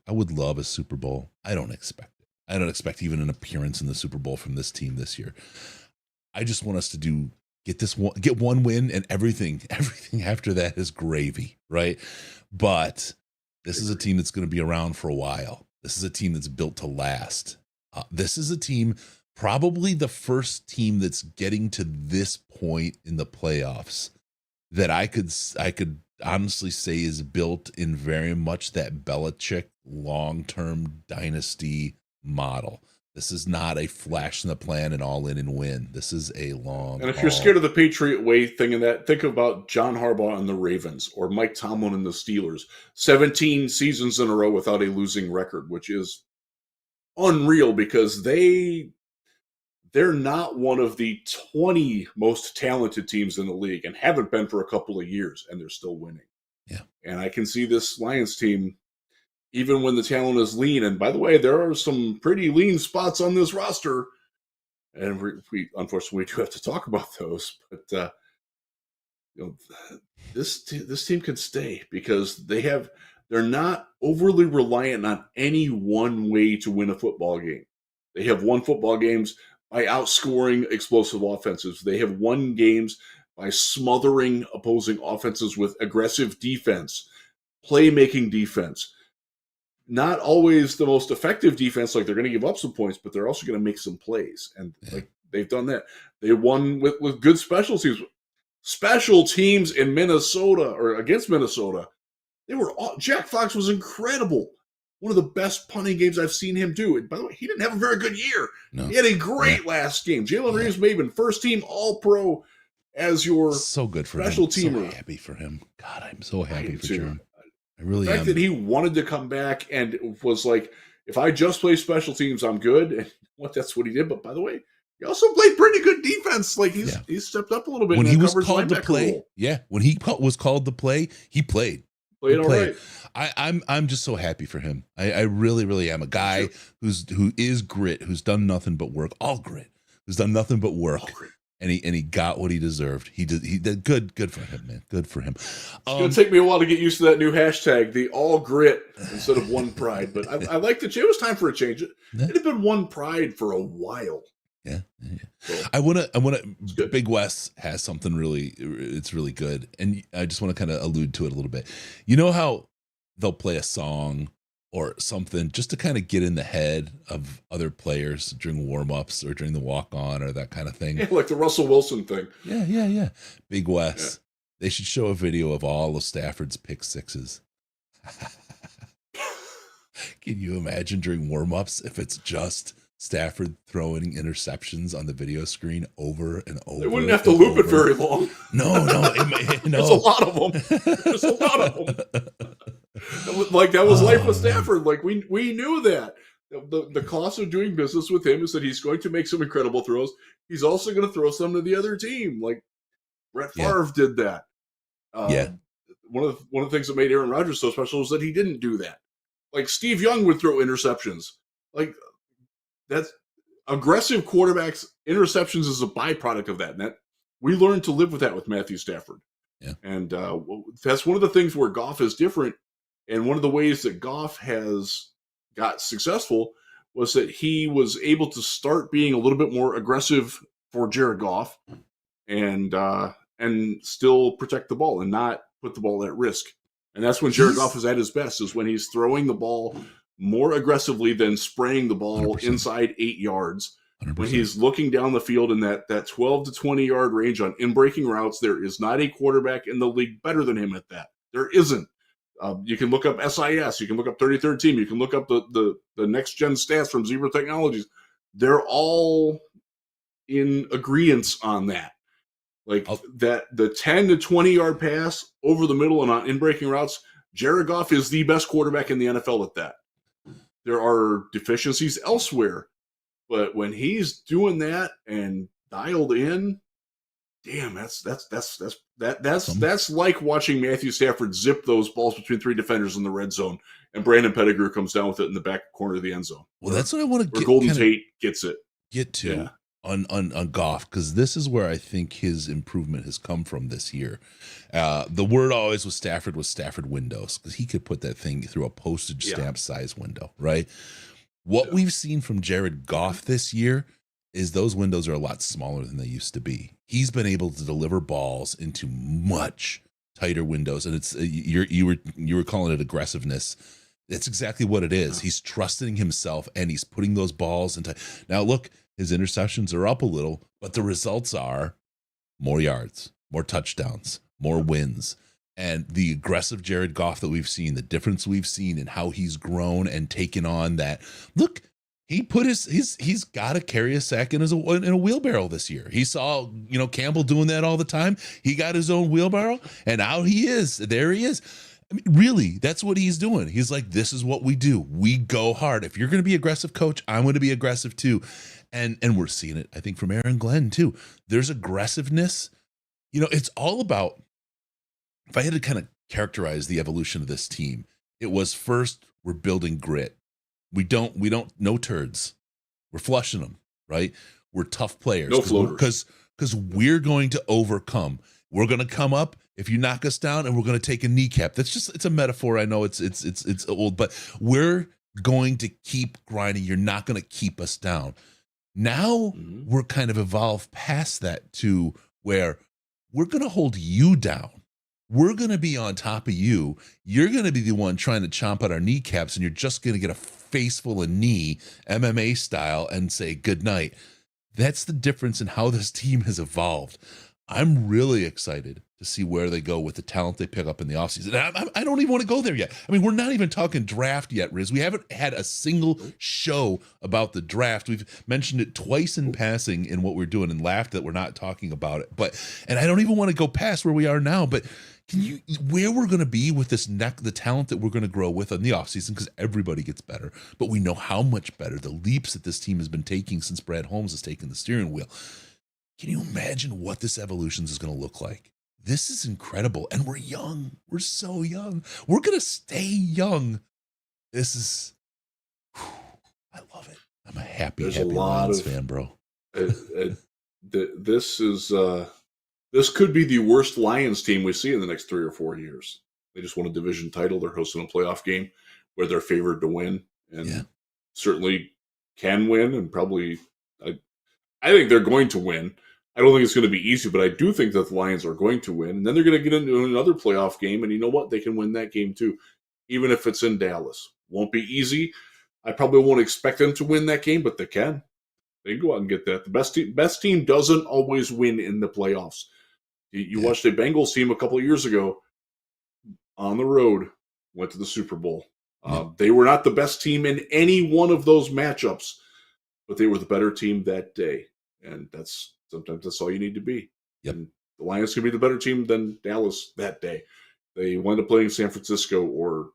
would love a Super Bowl. I don't expect it. I don't expect even an appearance in the Super Bowl from this team this year. I just want us to get one win, and everything after that is gravy, right? But this is a team that's going to be around for a while. This is a team that's built to last. This is a team, probably the first team that's getting to this point in the playoffs that I could honestly say is built in very much that Belichick long-term dynasty model. This is not a flash in the pan and all in and win. This is a long And if you're scared of the Patriot way thing and that, think about John Harbaugh and the Ravens or Mike Tomlin and the Steelers. 17 seasons in a row without a losing record, which is unreal because they're not one of the 20 most talented teams in the league and haven't been for a couple of years, and they're still winning. Yeah. And I can see this Lions team, even when the talent is lean, and by the way, there are some pretty lean spots on this roster, and we unfortunately do have to talk about those, but this team can stay because they're not overly reliant on any one way to win a football game. They have won football games by outscoring explosive offenses. They have won games by smothering opposing offenses with aggressive defense, playmaking defense. Not always the most effective defense, like they're going to give up some points, but they're also going to make some plays. And like they've done that. They won with good special teams. Special teams in Minnesota or against Minnesota, Jack Fox was incredible. One of the best punting games I've seen him do. And by the way, he didn't have a very good year. No. He had a great last game. Jalen Reeves may have been first team All-Pro as your so good for special him. teamer. So happy for him. God, I'm so happy for him. I really am. The fact that he wanted to come back and was like, if I just play special teams, I'm good. And that's what he did. But by the way, he also played pretty good defense. Like he's stepped up a little bit when in he that was coverage called to play. Role. Yeah, when he was called to play, he played. Played all right. I'm just so happy for him. I really, really am. A guy who is grit, who's done nothing but work, all grit, who's done nothing but work. And he got what he deserved. He did good for him, man. Good for him. It's gonna take me a while to get used to that new hashtag, the all grit instead of one pride. But I like the change. It was time for a change. It had been one pride for a while. Yeah. So, I wanna Big Wes has something it's really good. And I just want to kind of allude to it a little bit. You know how they'll play a song or something just to kind of get in the head of other players during warm-ups or during the walk-on or that kind of thing. Yeah, like the Russell Wilson thing. Yeah. Big Wes. Yeah. They should show a video of all of Stafford's pick sixes. Can you imagine during warm-ups if it's just Stafford throwing interceptions on the video screen over and over? They wouldn't have to loop it very long. No. There's a lot of them. There's a lot of them. Like that was life with Stafford. Like we knew that the cost of doing business with him is that he's going to make some incredible throws. He's also going to throw some to the other team. Like Brett Favre did that. One of the things that made Aaron Rodgers so special was that he didn't do that. Like Steve Young would throw interceptions. Like that's aggressive quarterbacks. Interceptions is a byproduct of that. And that we learned to live with that with Matthew Stafford. Yeah. And that's one of the things where Goff is different. And one of the ways that Goff has got successful was that he was able to start being a little bit more aggressive for Jared Goff and still protect the ball and not put the ball at risk. And that's when Jared Goff is at his best, is when he's throwing the ball more aggressively than spraying the ball 100%. Inside 8 yards. 100%. When he's looking down the field in that 12 to 20 yard range on in-breaking routes, there is not a quarterback in the league better than him at that. There isn't. You can look up SIS. You can look up 33rd Team. You can look up the next-gen stats from Zebra Technologies. They're all in agreement on that. Like the 10 to 20-yard pass over the middle and on in-breaking routes, Jared Goff is the best quarterback in the NFL at that. There are deficiencies elsewhere, but when he's doing that and dialed in, damn, that's like watching Matthew Stafford zip those balls between 3 defenders in the red zone, and Brandon Pettigrew comes down with it in the back corner of the end zone. Well, that's what I want to get. Golden Tate gets it. Get to on Goff, because this is where I think his improvement has come from this year. The word always was Stafford windows, because he could put that thing through a postage stamp size window, right? What we've seen from Jared Goff this year is those windows are a lot smaller than they used to be. He's been able to deliver balls into much tighter windows, and it's you were calling it aggressiveness. That's exactly what it is. He's trusting himself, and he's putting those balls into. Now, look, his interceptions are up a little, but the results are more yards, more touchdowns, more wins. And the aggressive Jared Goff that we've seen, the difference we've seen in how he's grown and taken on that. Look, he put he's got to carry a sack in a wheelbarrow this year. He saw, Campbell doing that all the time. He got his own wheelbarrow, and out he is. There he is. I mean, really, that's what he's doing. He's like, this is what we do. We go hard. If you're going to be aggressive, coach, I'm going to be aggressive too. And we're seeing it, I think, from Aaron Glenn too. There's aggressiveness. It's all about, if I had to kind of characterize the evolution of this team, it was first, we're building grit. We don't no turds. We're flushing them, right? We're tough players. No floaters. Because we're going to overcome. We're going to come up if you knock us down, and we're going to take a kneecap. It's a metaphor. I know it's old, but we're going to keep grinding. You're not going to keep us down. Now we're kind of evolved past that to where we're going to hold you down. We're going to be on top of you. You're going to be the one trying to chomp at our kneecaps, and you're just going to get a face full of knee, MMA style, and say good night. That's the difference in how this team has evolved. I'm really excited to see where they go with the talent they pick up in the offseason. And I don't even want to go there yet. I mean, we're not even talking draft yet, Riz. We haven't had a single show about the draft. We've mentioned it twice in passing in what we're doing and laughed that we're not talking about it. And I don't even want to go past where we are now, but where we're going to be with the talent that we're going to grow with in the offseason, because everybody gets better, but we know how much better the leaps that this team has been taking since Brad Holmes has taken the steering wheel. Can you imagine what this evolution is going to look like? This is incredible. And we're young. We're so young. We're going to stay young. This is, I love it. I'm a happy Lions fan, bro. This could be the worst Lions team we see in the next 3 or 4 years. They just won a division title. They're hosting a playoff game where they're favored to win, and certainly can win. And probably, I think they're going to win. I don't think it's going to be easy, but I do think that the Lions are going to win. And then they're going to get into another playoff game, and you know what? They can win that game too, even if it's in Dallas. Won't be easy. I probably won't expect them to win that game, but they can. They can go out and get that. The best team doesn't always win in the playoffs. You watched a Bengals team a couple of years ago on the road, went to the Super Bowl. They were not the best team in any one of those matchups, but they were the better team that day. And sometimes that's all you need to be. Yep. And the Lions could be the better team than Dallas that day. They wind up playing San Francisco, or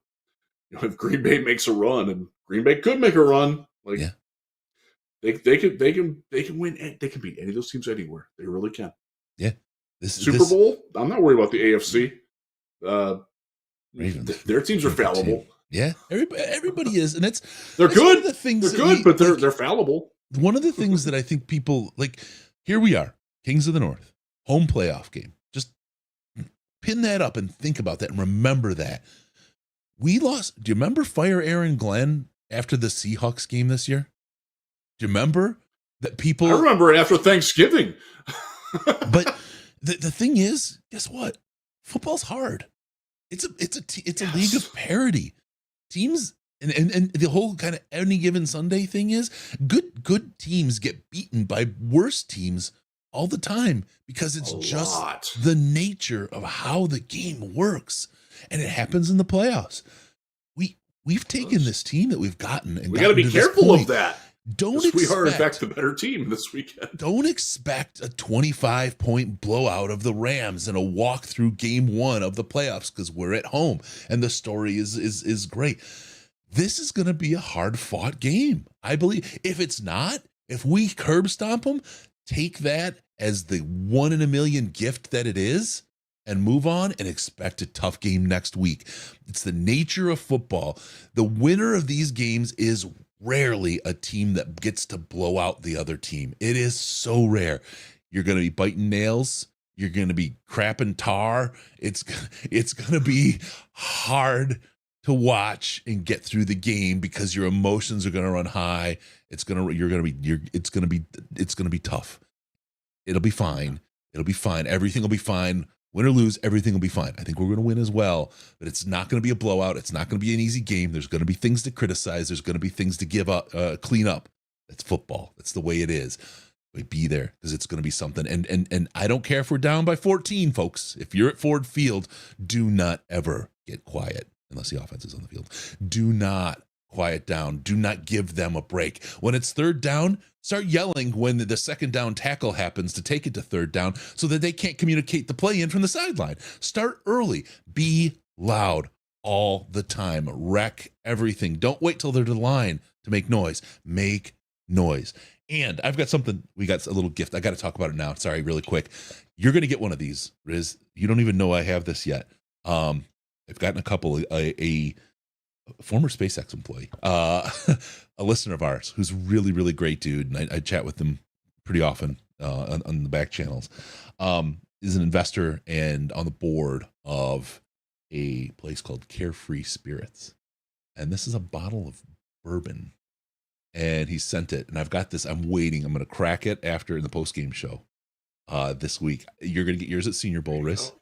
if Green Bay makes a run, and Green Bay could make a run, they can win. They can beat any of those teams anywhere. They really can. Yeah. Super Bowl, I'm not worried about the AFC. Ravens. Their teams are fallible. Yeah, everybody is, and they're good. They're good, but they're fallible. One of the things that I think people like, here we are, Kings of the North, home playoff game. Just pin that up and think about that and remember that. We lost. Do you remember Fire Aaron Glenn after the Seahawks game this year? Do you remember that people? I remember it after Thanksgiving. But the thing is, guess what? Football's hard. It's a league of parity. Teams and the whole kind of any given Sunday thing is good teams get beaten by worse teams all the time because it's just the nature of how the game works, and it happens in the playoffs. We've taken this team that we've gotten, and we got to be careful of that. We are in fact the better team this weekend. Don't expect a 25-point blowout of the Rams in a walk through game 1 of the playoffs, because we're at home and the story is great. This is going to be a hard-fought game, I believe. If we curb stomp them, take that as the 1 in a million gift that it is, and move on and expect a tough game next week. It's the nature of football. The winner of these games is rarely a team that gets to blow out the other team. It is so rare. You're going to be biting nails. You're going to be crapping tar. It's going to be hard to watch and get through the game because your emotions are going to run high. It's going to be tough. It'll be fine. It'll be fine. Everything will be fine. Win or lose, everything will be fine. I think we're going to win as well, but it's not going to be a blowout. It's not going to be an easy game. There's going to be things to criticize. There's going to be things to give up, clean up. That's football. That's the way it is. But be there because it's going to be something. And I don't care if we're down by 14, folks. If you're at Ford Field, do not ever get quiet unless the offense is on the field. Do not quiet down. Do not give them a break. When it's third down, start yelling when the second down tackle happens to take it to third down so that they can't communicate the play in from the sideline. Start early. Be loud all the time. Wreck everything. Don't wait till they're to the line to make noise. Make noise. And I've got something, we got a little gift. I got to talk about it now. Sorry, really quick. You're going to get one of these, Riz. You don't even know I have this yet. I've gotten a couple, a former SpaceX employee, a listener of ours who's really, really great dude. And I chat with him pretty often on the back channels, is an investor and on the board of a place called Carefree Spirits. And this is a bottle of bourbon. And he sent it, and I've got this. I'm waiting. I'm going to crack it after in the post-game show this week. You're going to get yours at Senior Bowl, Riz.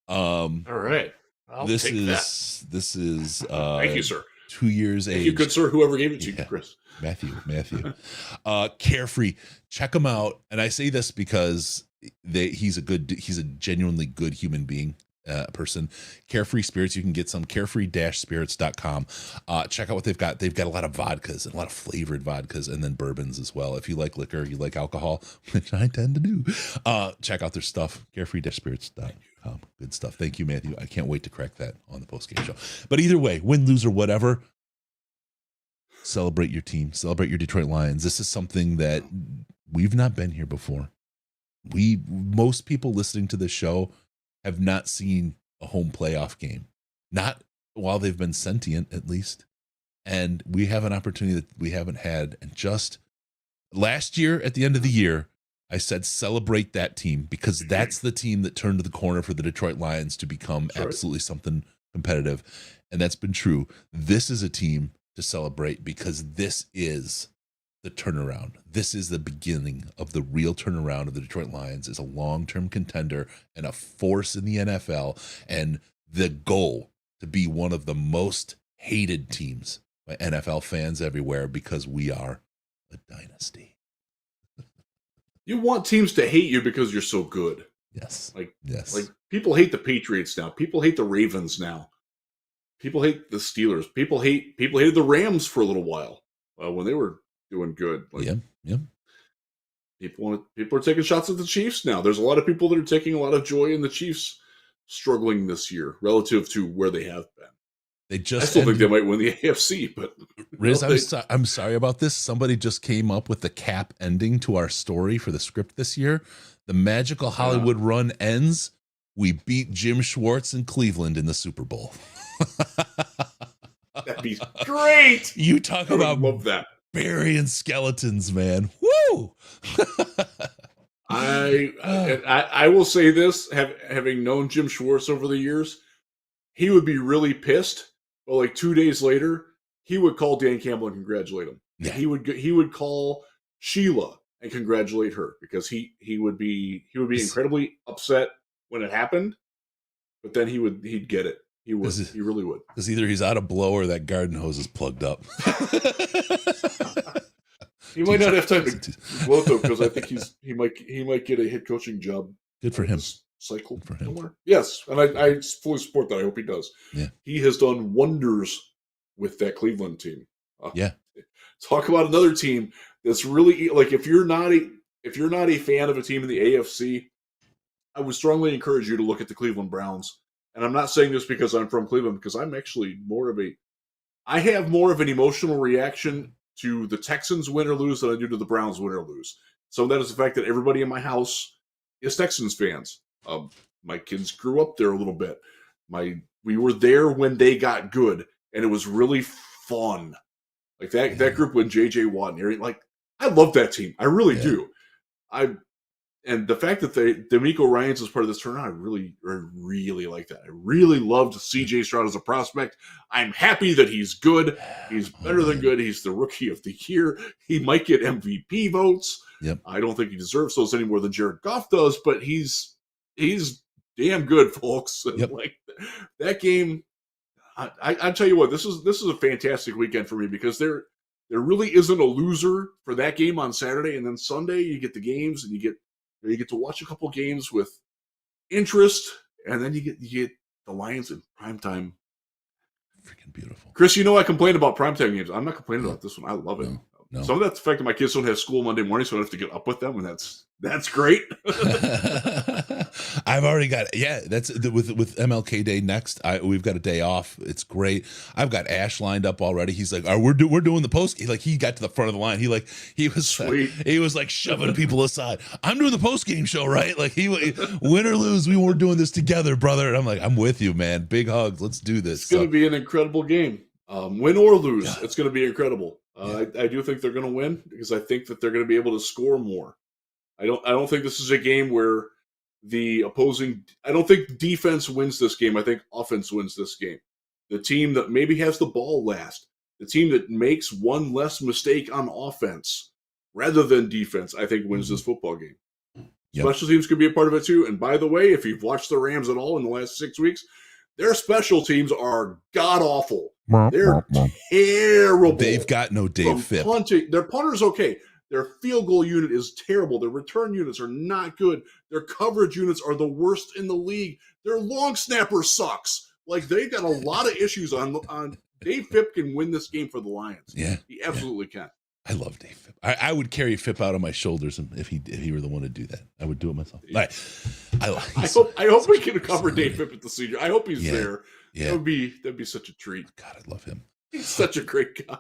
All right. I'll this take is that. This is Thank you, sir. 2 years Thank age. you, good sir, whoever gave it to you, Chris. Matthew. Carefree. Check him out. And I say this because he's a genuinely good human being. Person. Carefree Spirits, you can get some carefree-spirits.com. Check out what they've got. They've got a lot of vodkas and a lot of flavored vodkas and then bourbons as well. If you like liquor, you like alcohol, which I tend to do, check out their stuff, carefree-spirits.com. Good stuff. Thank you, Matthew. I can't wait to crack that on the post-game show. But either way, win, lose, or whatever, celebrate your team, celebrate your Detroit Lions. This is something that we've not been here before. Most people listening to this show have not seen a home playoff game, not while they've been sentient, at least. And we have an opportunity that we haven't had. And just last year, at the end of the year, I said, celebrate that team because that's the team that turned the corner for the Detroit Lions to become absolutely something competitive. And that's been true. This is a team to celebrate because this is the turnaround. This is the beginning of the real turnaround of the Detroit Lions as a long-term contender and a force in the NFL, and the goal to be one of the most hated teams by NFL fans everywhere because we are a dynasty. You want teams to hate you because you're so good. Yes. Like yes. People hate the Patriots now. People hate the Ravens now. People hate the Steelers. People hated the Rams for a little while when they were doing good. Yeah. People are taking shots at the Chiefs now. There's a lot of people that are taking a lot of joy in the Chiefs struggling this year relative to where they have been. I still think they might win the AFC, but Riz, I'm sorry about this. Somebody just came up with the cap ending to our story for the script this year. The magical Hollywood run ends. We beat Jim Schwartz in Cleveland in the Super Bowl. That'd be great. You talk about love that. Burying skeletons, man. Woo! I will say this, having known Jim Schwartz over the years, he would be really pissed, but like 2 days later, he would call Dan Campbell and congratulate him. Yeah. He would call Sheila and congratulate her because he would be incredibly upset when it happened, but then he'd get it. He really would. Because either he's out of blow or that garden hose is plugged up. He might not have time to blow it though, because I think he might get a head coaching job. Good for him. Cycle. Good for him. Somewhere. Yes, and I fully support that. I hope he does. Yeah, he has done wonders with that Cleveland team. Yeah. Talk about another team that's really like if you're not a fan of a team in the AFC, I would strongly encourage you to look at the Cleveland Browns. And I'm not saying this because I'm from Cleveland, because I'm actually I have more of an emotional reaction to the Texans win or lose than I do to the Browns win or lose. Some of that is the fact that everybody in my house is Texans fans. My kids grew up there a little bit. We were there when they got good, and it was really fun. Like that group when J.J. Watt and Aaron, like I love that team. I really do. And the fact that D'Amico Ryans is part of this turnaround, I really like that. I really loved C.J. Stroud as a prospect. I'm happy that he's good. He's better than good. He's the rookie of the year. He might get MVP votes. Yep. I don't think he deserves those any more than Jared Goff does, but he's damn good, folks. Yep. Like that game, I tell you what, this is a fantastic weekend for me because there really isn't a loser for that game on Saturday, and then Sunday you get the games, and you get to watch a couple games with interest, and then you get the Lions in primetime. Freaking beautiful. Chris, I complain about primetime games. I'm not complaining about this one. I love it. No. Some of that's the fact that my kids don't have school Monday morning, so I don't have to get up with them, and that's great. I've already got that's with MLK Day next. We've got a day off. It's great. I've got Ash lined up already. He's like, we're doing the post. He got to the front of the line. He was Sweet. He was like shoving people aside. I'm doing the post game show, right? Like win or lose, we were doing this together, brother. And I'm like, I'm with you, man. Big hugs. Let's do this. It's going to be an incredible game. Win or lose, it's going to be incredible. I do think they're going to win because I think that they're going to be able to score more. I don't think this is a game where I don't think defense wins this game. I think offense wins this game. The team that maybe has the ball last, the team that makes one less mistake on offense rather than defense, I think wins this football game. Yep. Special teams could be a part of it too. And by the way, if you've watched the Rams at all in the last 6 weeks, their special teams are god-awful. They're terrible. They've got no Dave Phipp. Punting. Their punter's okay. Their field goal unit is terrible. Their return units are not good. Their coverage units are the worst in the league. Their long snapper sucks. Like, they've got a lot of issues on Dave Phipp can win this game for the Lions. Yeah. He absolutely can. I love Dave Phipp. I would carry Phipp out on my shoulders if he were the one to do that. I would do it myself. Yeah. I hope we can cover Dave Phipp at the Senior. I hope he's there. Yeah. That'd be such a treat. God, I love him. He's such a great guy.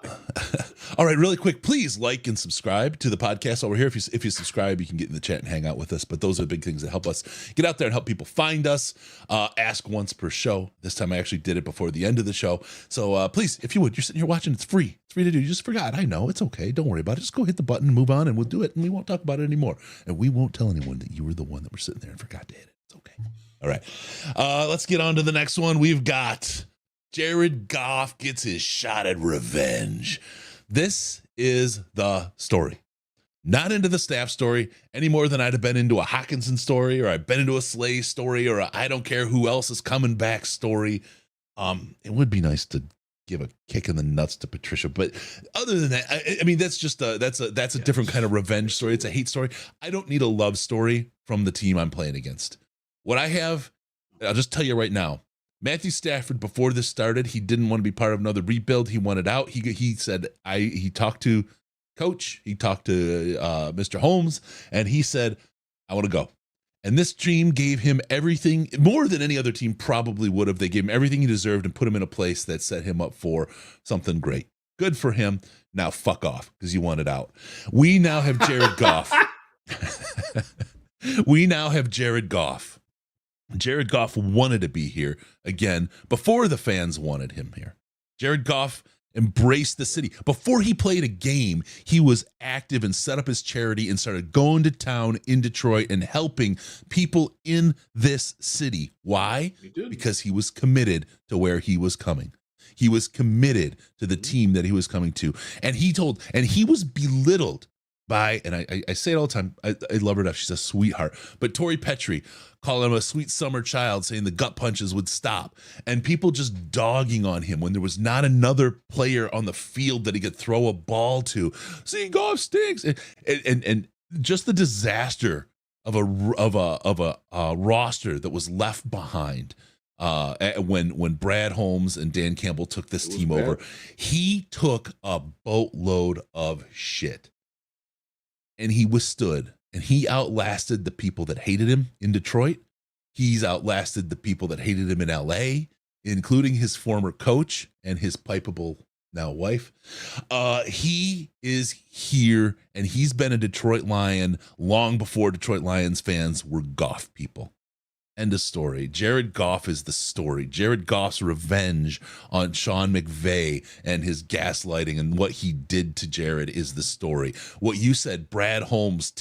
All right, really quick, please like and subscribe to the podcast over here. If you subscribe, you can get in the chat and hang out with us. But those are the big things that help us get out there and help people find us. Ask once per show. This time I actually did it before the end of the show. So please, if you would, you're sitting here watching. It's free. It's free to do. You just forgot. I know. It's okay. Don't worry about it. Just go hit the button and move on, and we'll do it. And we won't talk about it anymore. And we won't tell anyone that you were the one that were sitting there and forgot to hit it. It's okay. All right. Let's get on to the next one. We've got Jared Goff gets his shot at revenge. This is the story. Not into the staff story any more than I'd have been into a Hawkinson story, or I've been into a Slay story, or I don't care who else is coming back story. It would be nice to give a kick in the nuts to Patricia, but other than that, I mean, that's just that's a different kind of revenge story. It's a hate story. I don't need a love story from the team I'm playing against. What I have, I'll just tell you right now. Matthew Stafford, before this started, he didn't want to be part of another rebuild. He wanted out. He said, he talked to coach, he talked to Mr. Holmes, and he said, I want to go. And this team gave him everything, more than any other team probably would have. They gave him everything he deserved and put him in a place that set him up for something great. Good for him. Now fuck off, because you wanted out. We now have Jared Goff. Jared Goff wanted to be here again before the fans wanted him here. Jared Goff embraced the city. Before he played a game, he was active and set up his charity and started going to town in Detroit and helping people in this city. Why? Because he was committed to where he was coming. He was committed to the team that he was coming to. And he was belittled by, and I say it all the time, I love her enough. She's a sweetheart. But Tori Petrie calling him a sweet summer child, saying the gut punches would stop. And people just dogging on him when there was not another player on the field that he could throw a ball to. See, Goff stinks. And just the disaster of a roster that was left behind when Brad Holmes and Dan Campbell took this team over. He took a boatload of shit. And he withstood, and he outlasted the people that hated him in Detroit. He's outlasted the people that hated him in LA, including his former coach and his pipeable now wife. He is here, and he's been a Detroit Lion long before Detroit Lions fans were Goff people. End of story. Jared Goff is the story. Jared Goff's revenge on Sean McVay and his gaslighting and what he did to Jared is the story. What you said, Brad Holmes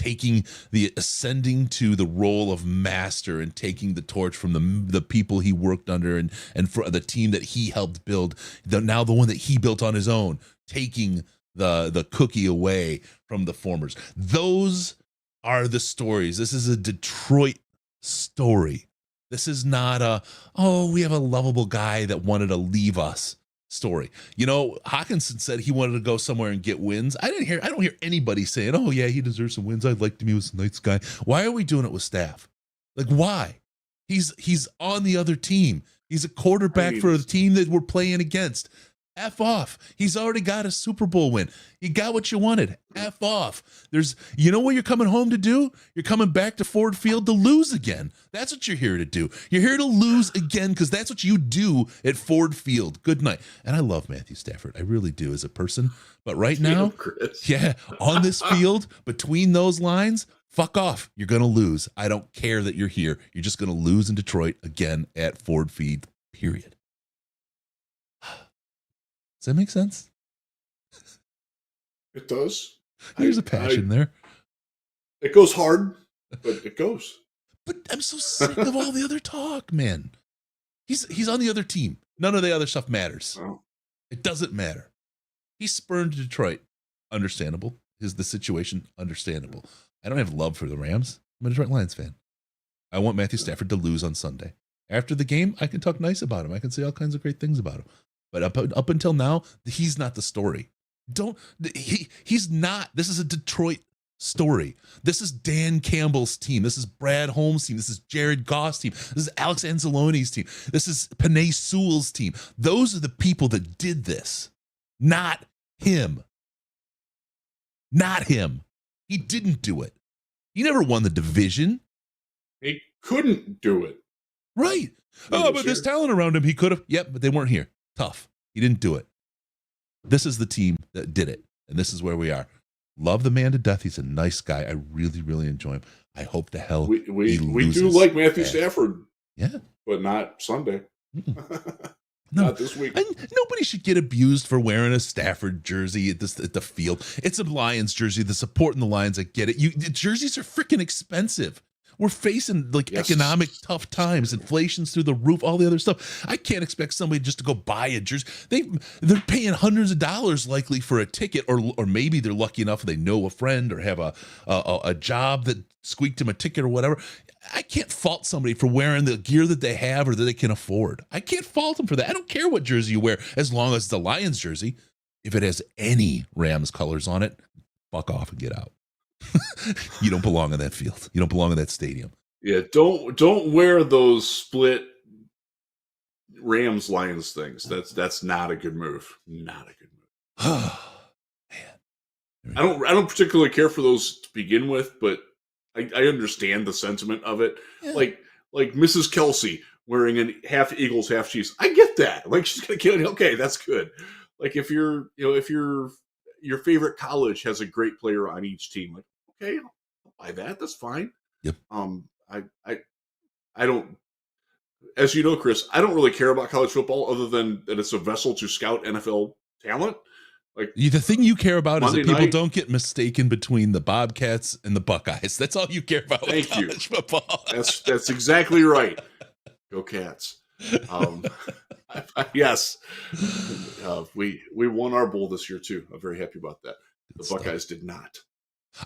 ascending to the role of master and taking the torch from the people he worked under and for the team that he helped build, now the one that he built on his own, taking the cookie away from the formers. Those are the stories. This is a Detroit story. This is not we have a lovable guy that wanted to leave us, story. You know, Hawkinson said he wanted to go somewhere and get wins. I don't hear anybody saying, "Oh yeah, he deserves some wins. I'd like him. He was a nice guy." Why are we doing it with Staff? Like, why? He's on the other team. He's a quarterback for the team that we're playing against. F off. He's already got a Super Bowl win. You got what you wanted. F off. You know what you're coming home to do? You're coming back to Ford Field to lose again. That's what you're here to do. You're here to lose again because that's what you do at Ford Field. Good night. And I love Matthew Stafford. I really do as a person. But right now, on this field, between those lines, fuck off. You're going to lose. I don't care that you're here. You're just going to lose in Detroit again at Ford Field, period. Does that make sense? It does. There's a passion there. It goes hard, but it goes. But I'm so sick of all the other talk, man. He's on the other team. None of the other stuff matters. Oh. It doesn't matter. He spurned Detroit. Understandable. Is the situation understandable? I don't have love for the Rams. I'm a Detroit Lions fan. I want Matthew Stafford to lose on Sunday. After the game, I can talk nice about him. I can say all kinds of great things about him. But up until now, he's not the story. He's not. This is a Detroit story. This is Dan Campbell's team. This is Brad Holmes' team. This is Jared Goff's team. This is Alex Anzalone's team. This is Penei Sewell's team. Those are the people that did this, not him. Not him. He didn't do it. He never won the division. He couldn't do it. Right. Oh, but there's talent around him. He could have. Yep, but they weren't here. Tough. He didn't do it. This is the team that did it. And this is where we are. Love the man to death. He's a nice guy. I really, really enjoy him. I hope to hell we do like Matthew Stafford. Yeah. But not Sunday. No. Not this week. And nobody should get abused for wearing a Stafford jersey at the field. It's a Lions jersey. The support in the Lions, I get it. The jerseys are freaking expensive. We're facing economic tough times, inflation's through the roof, all the other stuff. I can't expect somebody just to go buy a jersey. They're paying hundreds of dollars likely for a ticket, or maybe they're lucky enough they know a friend or have a job that squeaked them a ticket or whatever. I can't fault somebody for wearing the gear that they have or that they can afford. I can't fault them for that. I don't care what jersey you wear as long as it's the Lions jersey. If it has any Rams colors on it, fuck off and get out. You don't belong in that field. You don't belong in that stadium. Yeah, don't wear those split Rams Lions things. That's not a good move. Not a good move. Man. I don't particularly care for those to begin with, but I understand the sentiment of it. Yeah. Like Mrs. Kelsey wearing a half Eagles, half Chiefs. I get that. Like, she's gonna kill it. Okay, that's good. Like, if your favorite college has a great player on each team, like, okay, I'll buy that. That's fine. Yep. I don't, as you know, Chris, I don't really care about college football other than that it's a vessel to scout NFL talent. Like, the thing you care about Monday is that people night, don't get mistaken betwin the Bobcats and the Buckeyes. That's all you care about with college football. That's exactly right. Go Cats. Yes. We won our bowl this year too. I'm very happy about that. The Buckeyes did not.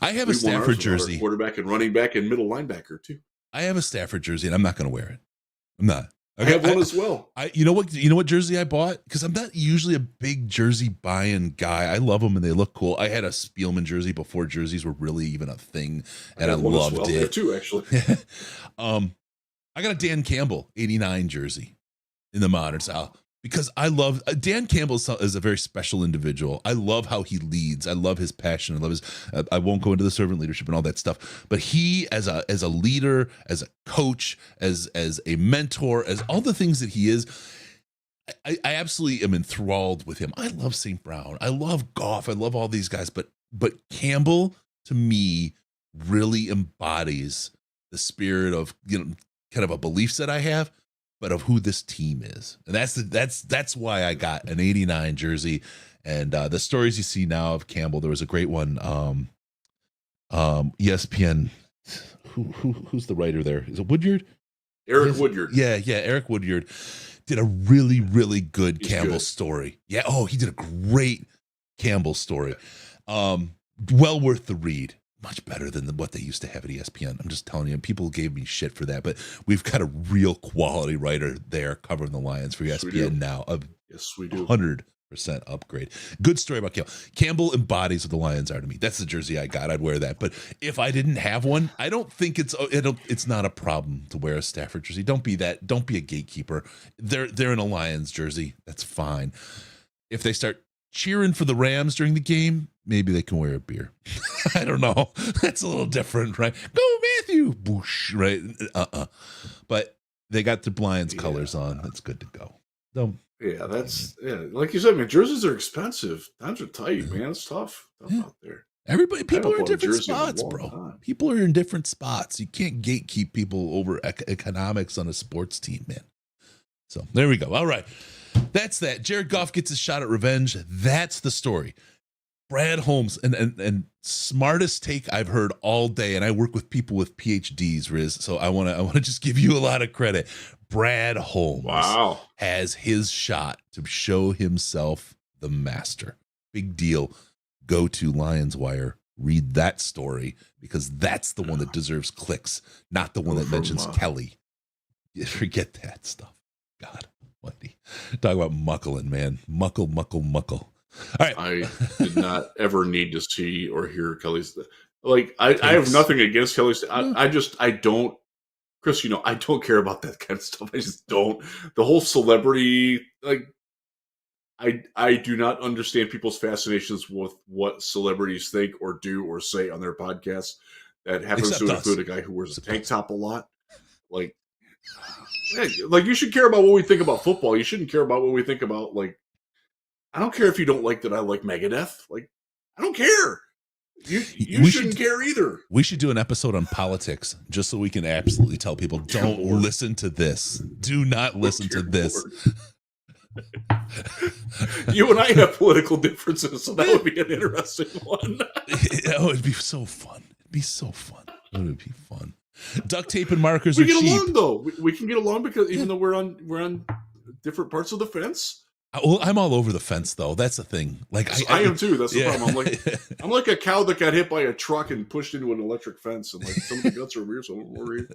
I have a Stafford jersey. Quarterback and running back and middle linebacker too. I have a Stafford jersey and I'm not going to wear it. I'm not. Okay, I have one as well. You know what jersey I bought? Because I'm not usually a big jersey buying guy. I love them and they look cool. I had a Spielman jersey before jerseys were really even a thing, and I loved it too. Actually, I got a Dan Campbell '89 jersey in the modern style because I love Dan Campbell is a very special individual. I love how he leads. I love his passion. I love his. I won't go into the servant leadership and all that stuff, but he as a leader, as a coach, as a mentor, as all the things that he is. I absolutely am enthralled with him. I love St. Brown. I love Goff. I love all these guys, but Campbell to me really embodies the spirit of kind of a belief set I have, but of who this team is. And that's why I got an '89 jersey. And the stories you see now of Campbell, there was a great one. ESPN, who's the writer there? Is it Woodyard? Eric Woodyard. Yeah, Eric Woodyard did a really, really good Campbell story. Yeah, he did a great Campbell story. Well worth the read. much better than what they used to have at ESPN. I'm just telling you, people gave me shit for that, but we've got a real quality writer there covering the Lions for ESPN now. Yes, we do. 100% upgrade. Good story about Campbell. Campbell embodies what the Lions are to me. That's the jersey I got. I'd wear that. But if I didn't have one, I don't think it's not a problem to wear a Stafford jersey. Don't be a gatekeeper. They're in a Lions jersey. That's fine. If they start cheering for the Rams during the game, maybe they can wear a beer. I don't know. That's a little different, right? Go Matthew, boosh, right? But they got the Lions colors on. That's good to go. So, like you said, man, jerseys are expensive. Times are tight, man. It's tough out there. People are in different spots, bro. People are in different spots. You can't gatekeep people over economics on a sports team, man. So there we go. All right. That's that. Jared Goff gets his shot at revenge. That's the story. Brad Holmes, and smartest take I've heard all day, and I work with people with PhDs, Riz. So I want to just give you a lot of credit. Brad Holmes has his shot to show himself the master. Big deal. Go to Lions Wire, read that story, because that's the one that deserves clicks, not the one that mentions Kelly. Forget that stuff. God. Talk about muckling, man. Muckle. All right. I did not ever need to see or hear Kelly's. Like, I have nothing against Kelly's. I don't, Chris, I don't care about that kind of stuff. I just don't. The whole celebrity, like, I do not understand people's fascinations with what celebrities think or do or say on their podcasts. That happens to include a guy who wears a tank top a lot. Like, you should care about what we think about football. You shouldn't care about what we think about, like, I don't care if you don't like that I like Megadeth. Like, I don't care. You shouldn't care either. We should do an episode on politics just so we can absolutely tell people, don't listen to this. Do not listen to this. You and I have political differences, so that would be an interesting one. It'd be so fun. It would be fun. Duct tape and markers are cheap. We get along, though. We can get along because even though we're on different parts of the fence. Well, I'm all over the fence, though. That's the thing. Like I am too. That's the problem. I'm like a cow that got hit by a truck and pushed into an electric fence, and like some of the guts are weird, so don't worry.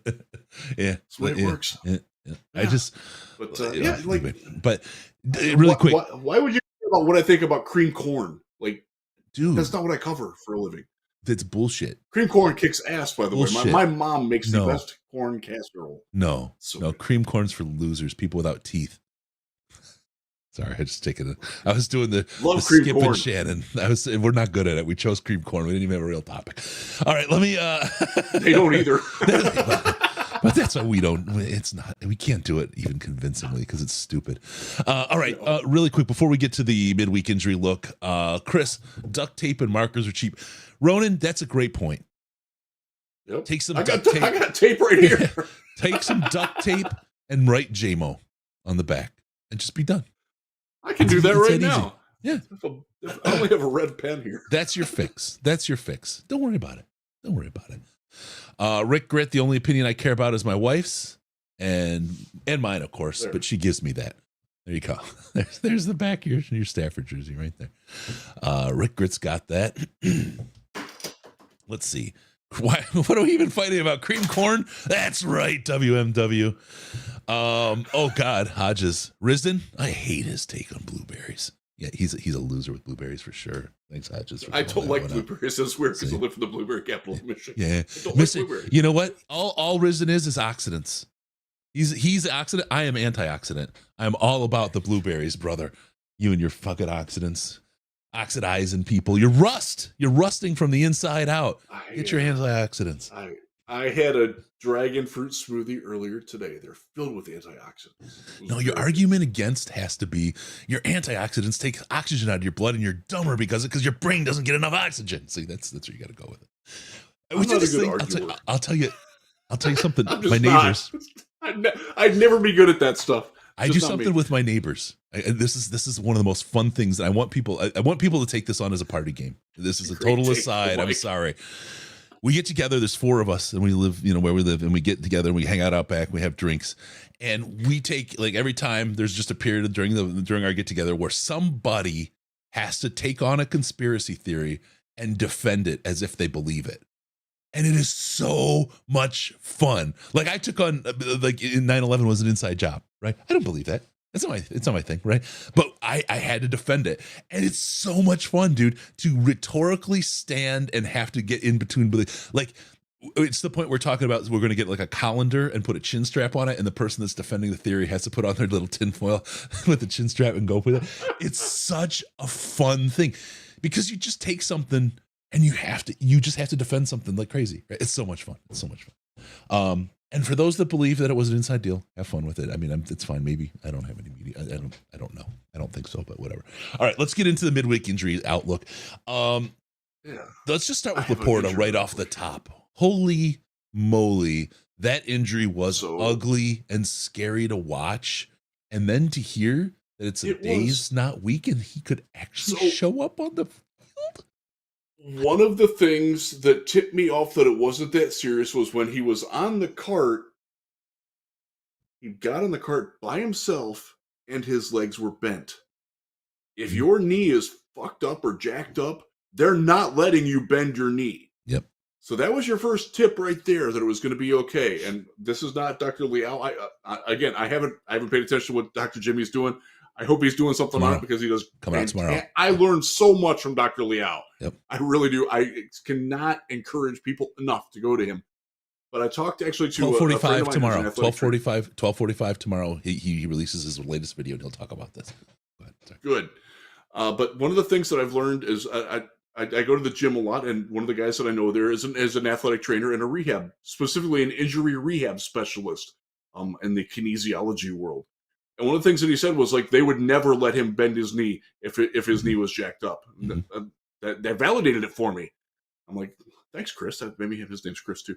Yeah, that's the way it works. Yeah. I just, but really quick. Why would you care about what I think about cream corn? Like, dude, that's not what I cover for a living. That's bullshit. Cream corn kicks ass, by the way. My mom makes the best corn casserole. No, cream corn's for losers, people without teeth. Sorry, I just taking it. I was doing the Skip corn. And Shannon. We're not good at it. We chose cream corn. We didn't even have a real topic. All right, let me. They don't either. But that's why we don't. It's not. We can't do it even convincingly because it's stupid. All right, really quick before we get to the midweek injury look, Chris, duct tape and markers are cheap. Ronan, that's a great point. Yep. Take some. I got tape right here. Take some duct tape and write JMO on the back, and just be done. I can do that right now. Yeah. I only have a red pen here. That's your fix. Don't worry about it. Rick Grit, the only opinion I care about is my wife's and mine, of course, there. But she gives me that. There you go. There's the back of your Stafford jersey right there. Rick Grit's got that. Let's see. What are we even fighting about? Cream corn? That's right, WMW. Oh God, Hodges. Risden? I hate his take on blueberries. Yeah, he's a loser with blueberries for sure. Thanks, Hodges. I don't like blueberries. That's weird because I live in the blueberry capital of Michigan. Yeah. I don't like blueberries. You know what? All Risden is oxidants. He's oxidant. I am antioxidant. I'm all about the blueberries, brother. You and your fucking oxidants. Oxidizing people. You're rusting from the inside out. Get your antioxidants. I had a dragon fruit smoothie earlier today. They're filled with antioxidants. No, your argument against has to be your antioxidants take oxygen out of your blood and you're dumber because your brain doesn't get enough oxygen. See, that's where you got to go with it. I'll tell you something. My neighbors. I'd never be good at that stuff. I do something with my neighbors. This is one of the most fun things, and I want people to take this on as a party game. This is a total aside. I'm sorry. We get together. There's 4 of us, and we live, where we live, and we get together and we hang out back. We have drinks, and we take every time. There's just a period during our get together where somebody has to take on a conspiracy theory and defend it as if they believe it. And it is so much fun. Like I took on, like in 9/11 was an inside job, right? I don't believe that. It's not my thing, right? But I had to defend it. And it's so much fun, dude, to rhetorically stand and have to get in between. Like, it's the point we're talking about, we're going to get like a colander and put a chin strap on it. And the person that's defending the theory has to put on their little tinfoil with the chin strap and go with it. It's such a fun thing because you just take something and you just have to defend something like crazy, right? It's so much fun. It's so much fun. And for those that believe that it was an inside deal, have fun with it. I mean, it's fine. Maybe I don't have any media. I don't know. I don't think so, but whatever. All right, let's get into the midweek injury outlook. Let's just start with Laporta right off the top. Holy moly, that injury was ugly and scary to watch. And then to hear that it's days, not week, and he could actually show up on the field. One of the things that tipped me off that it wasn't that serious was when he was on the cart. He got on the cart by himself and his legs were bent. If your knee is fucked up or jacked up, they're not letting you bend your knee. Yep. So that was your first tip right there that it was going to be okay. And this is not Dr. Leal. I haven't paid attention to what Dr. Jimmy's doing. I hope he's doing something on it because he does. Coming out tomorrow. I learned so much from Dr. Leal. Yep. I really do. I cannot encourage people enough to go to him. But I talked actually to 12:45 tomorrow. 12:45 tomorrow. He releases his latest video and he'll talk about this. Go ahead. Good. But one of the things that I've learned is I go to the gym a lot, and one of the guys that I know there is an athletic trainer and a rehab, specifically an injury rehab specialist in the kinesiology world. And one of the things that he said was like they would never let him bend his knee if his knee was jacked up. Mm-hmm. That validated it for me. I'm like, thanks, Chris. That made me have his name's Chris too.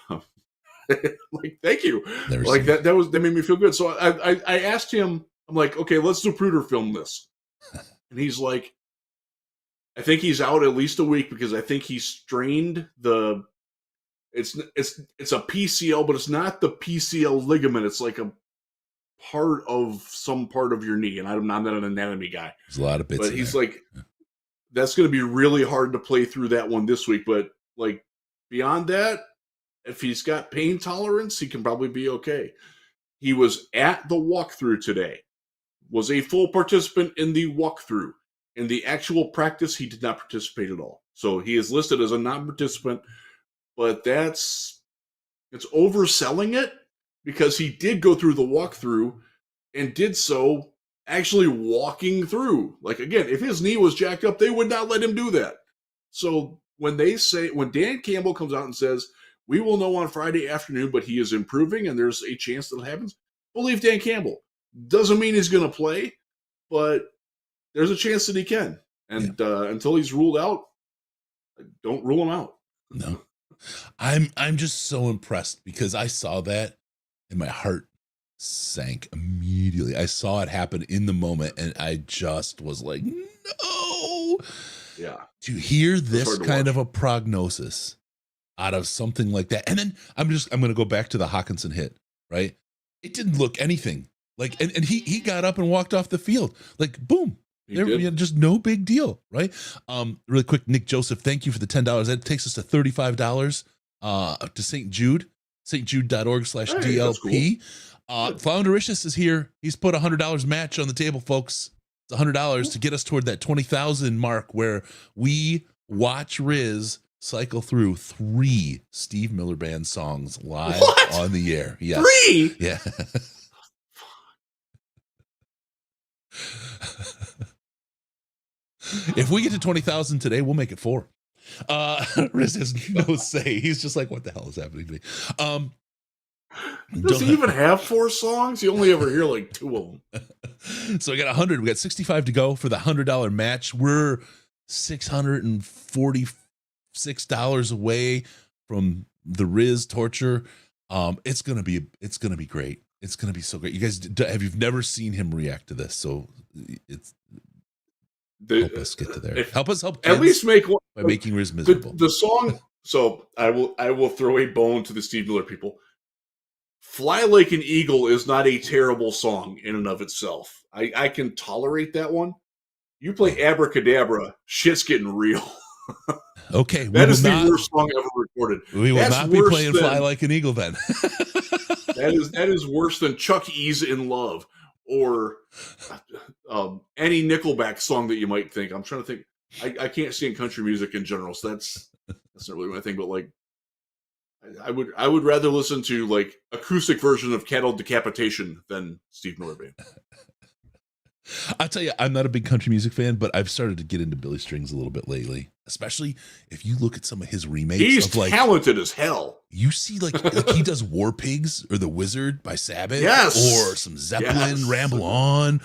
Like, thank you. Like that made me feel good. So I asked him. I'm like, okay, let's Zapruder film this. And he's like, I think he's out at least a week because I think he strained it's a PCL, but it's not the PCL ligament. It's like a part of some part of your knee. And I'm not an anatomy guy. There's a lot of bits. But he's like, that's going to be really hard to play through that one this week. But like beyond that, if he's got pain tolerance, he can probably be okay. He was at the walkthrough today. Was a full participant in the walkthrough. In the actual practice, he did not participate at all. So he is listed as a non-participant, but it's overselling it because he did go through the walkthrough and did so actually walking through. Like, again, if his knee was jacked up, they would not let him do that. So when Dan Campbell comes out and says, we will know on Friday afternoon, but he is improving and there's a chance that it happens, believe Dan Campbell. Doesn't mean he's going to play, but there's a chance that he can. And until he's ruled out, don't rule him out. No. I'm just so impressed because I saw that and my heart sank immediately. I saw it happen in the moment and I just was like, no. Yeah. To hear this kind of a prognosis out of something like that. And then I'm going to go back to the Hawkinson hit, right? It didn't look anything like, and he got up and walked off the field like, boom. Just no big deal, right? Really quick, Nick Joseph, thank you for the $10. That takes us to $35 to St. Jude, stjude.org/DLP. Floundericious is here. He's put $100 match on the table, folks. It's $100 to get us toward that 20,000 mark where we watch Riz cycle through 3 Steve Miller Band songs live on the air. Yes. 3? Yeah. If we get to 20,000 today, we'll make it 4. Riz has no say. He's just like, what the hell is happening to me? Does he even have 4 songs? You only ever hear like 2 of them. So we got 100. We got 65 to go for the $100 match. We're $646 away from the Riz torture. It's gonna be great. It's gonna be so great. You guys, you've never seen him react to this, so it's. Help us get to there. Help us help at least make one by making Riz miserable. The song. So I will throw a bone to the Steve Miller people. Fly Like an Eagle is not a terrible song in and of itself. I can tolerate that one. You play Abracadabra, shit's getting real. Okay, That is the worst song ever recorded. We will That's not be worse playing than- Fly Like an Eagle then. That is worse than Chuck E's In Love or any Nickelback song that you might think. I'm trying to think. I can't stand country music in general, so that's not really my thing. But like, I would rather listen to like acoustic version of Cattle Decapitation than Steve Miller Band. I'll tell you, I'm not a big country music fan, but I've started to get into Billy Strings a little bit lately. Especially if you look at some of his remakes. He's of like, talented as hell. You see, like he does War Pigs or The Wizard by Sabbath, yes, or some Zeppelin, Ramble On.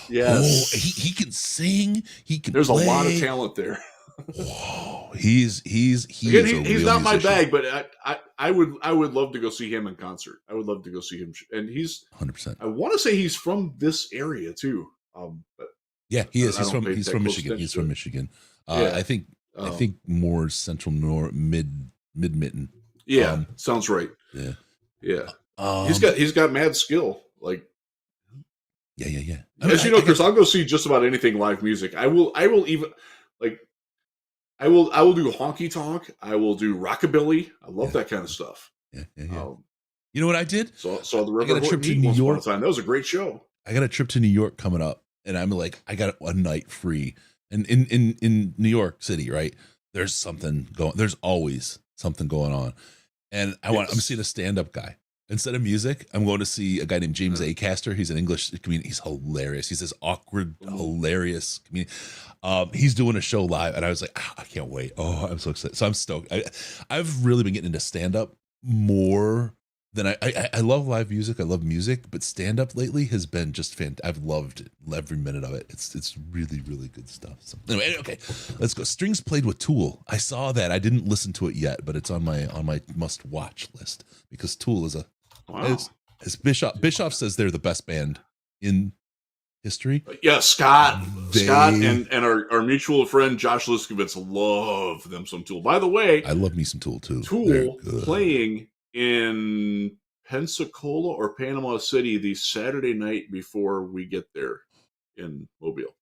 Yes, oh, he can sing. He can. There's play. a lot of talent there. Whoa, he's not my musician. bag, but I would love to go see him in concert. I would love to go see him, and he's 100%. I want to say he's from this area too. But yeah, he is. He's from Michigan. He's from Michigan. Yeah. I think more central mid mitten. Yeah, sounds right. Yeah. He's got mad skill. Like yeah. As you know, Chris, I'll go see just about anything live music. I will even like I will do honky tonk. I will do rockabilly. I love that kind of stuff. Yeah. You know what I did? Saw the River. I got a trip to New York. That was a great show. I got a trip to New York coming up, and I'm like, I got a night free. And in New York City, right? There's something going. There's always something going on, and I'm seeing a stand-up guy. Instead of music, I'm going to see a guy named James Acaster. He's an English comedian. He's hilarious. He's this awkward, hilarious comedian. He's doing a show live, and I was like, I can't wait. Oh, I'm so excited. So I'm stoked. I've really been getting into stand-up more than I love live music. I love music, but stand-up lately has been just fantastic. I've loved every minute of it. It's really, really good stuff. So anyway, okay, let's go. Strings Played with Tool. I saw that. I didn't listen to it yet, but it's on my must-watch list because Tool is as Bischoff says, they're the best band in history. Yeah, Scott and our mutual friend Josh Liskovitz love them some Tool. By the way, I love me some Tool too. Tool playing in Pensacola or Panama City the Saturday night before we get there in Mobile.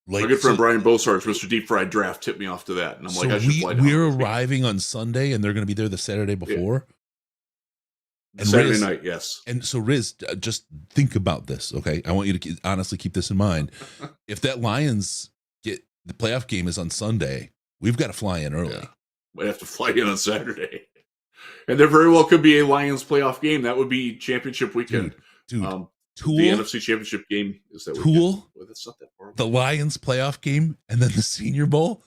My good friend Brian Bosarge, Mr. Deep Fried Draft, tipped me off to that, and I'm like, I should fly down. We're arriving on Sunday, and they're going to be there the Saturday before. And Saturday night, yes. And so, Riz, just think about this, okay? I want you to honestly keep this in mind. If that Lions get the playoff game is on Sunday, we've got to fly in early. Yeah. Might have to fly in on Saturday. And there very well could be a Lions playoff game. That would be championship weekend. Dude. Tool, the NFC Championship game is that Tool, weekend. Well, that's not that far. The Lions playoff game, and then the Senior Bowl.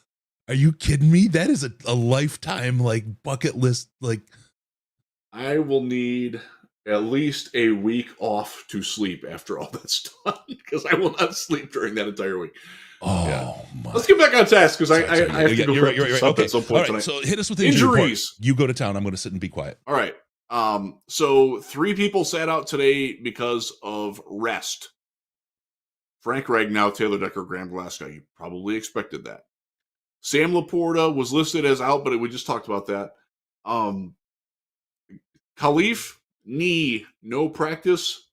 Are you kidding me? That is a lifetime like bucket list. Like, I will need at least a week off to sleep after all that's done because I will not sleep during that entire week. Oh, yeah. My. Let's get back on task because I have to go you're right. Okay. at some point tonight. So hit us with injuries. You go to town. I'm going to sit and be quiet. All right. So 3 people sat out today because of rest. Frank Ragnow, Taylor Decker, Graham Glasgow. You probably expected that. Sam Laporta was listed as out, but we just talked about that. Khalif, knee, no practice.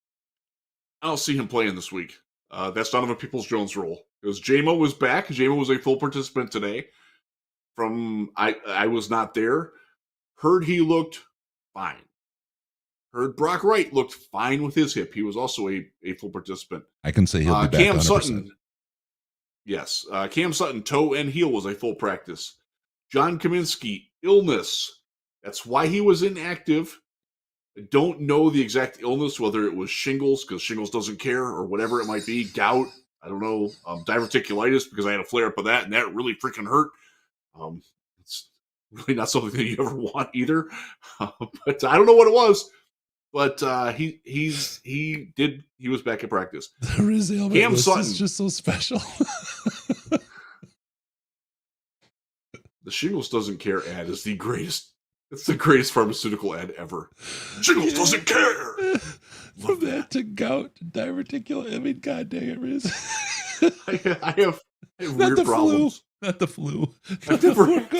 I don't see him playing this week. That's Donovan Peoples-Jones' role. Because J-Mo was back. J-Mo was a full participant today. I was not there. Heard he looked fine. Heard Brock Wright looked fine with his hip. He was also a full participant. I can say he'll be back. Cam 100%. Sutton. Yes. Cam Sutton, toe and heel was a full practice. John Kaminsky, illness. That's why he was inactive. I don't know the exact illness, whether it was shingles, because shingles doesn't care, or whatever it might be. Gout. I don't know. Diverticulitis, because I had a flare-up of that, and that really freaking hurt. It's really not something that you ever want either. But I don't know what it was. But he was back at practice. Cam Sutton is just so special. The shingles doesn't care ad is the greatest. It's the greatest pharmaceutical ad ever. Shingles doesn't care. From that to gout to diverticulitis. I mean, god dang it, Riz. I have weird problems. Not the flu.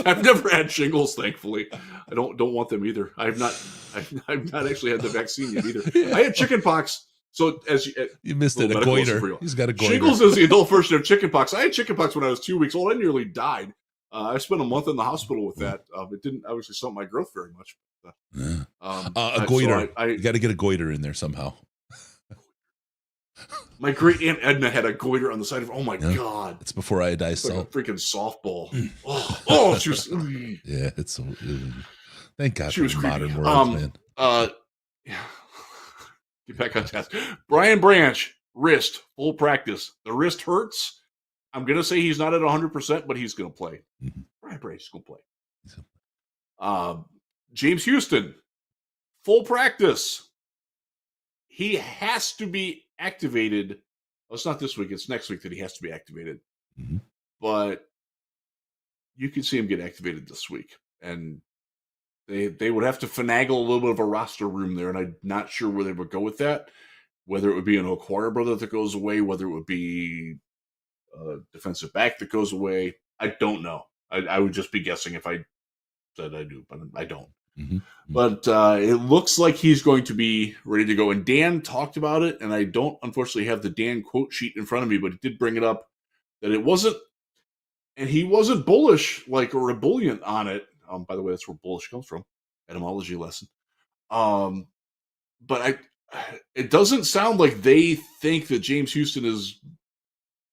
I've never had shingles, thankfully. I don't want them either. I've not actually had the vaccine yet either. I had chicken pox So as you missed it, a medical lesson for goiter. you. He's got a goiter. Shingles is the adult version of chickenpox. I had chickenpox when I was 2 weeks old. I nearly died. I spent a month in the hospital with that. It didn't obviously stunt my growth very much. Yeah. A goiter. So you got to get a goiter in there somehow. My great aunt Edna had a goiter on the side of her. Oh my God. It's before iodized salt. Like a freaking softball. Oh, she was. Yeah, it's so. Thank God she was for modern creepy. world, man. Yeah. Get back on task. Brian Branch, wrist, full practice. The wrist hurts. I'm going to say he's not at 100%, but he's going to play. Mm-hmm. Brian Branch is going to play. James Houston, full practice. He has to be activated. Well, it's not this week. It's next week that he has to be activated. Mm-hmm. But you can see him get activated this week. And they would have to finagle a little bit of a roster room there, and I'm not sure where they would go with that. Whether it would be an Okwara brother that goes away, whether it would be a defensive back that goes away, I don't know. I would just be guessing if I said I do, but I don't. Mm-hmm. But it looks like he's going to be ready to go. And Dan talked about it, and I don't unfortunately have the Dan quote sheet in front of me, but he did bring it up that it wasn't, and he wasn't bullish or ebullient on it. By the way, that's where bullish comes from, etymology lesson. But it doesn't sound like they think that James Houston is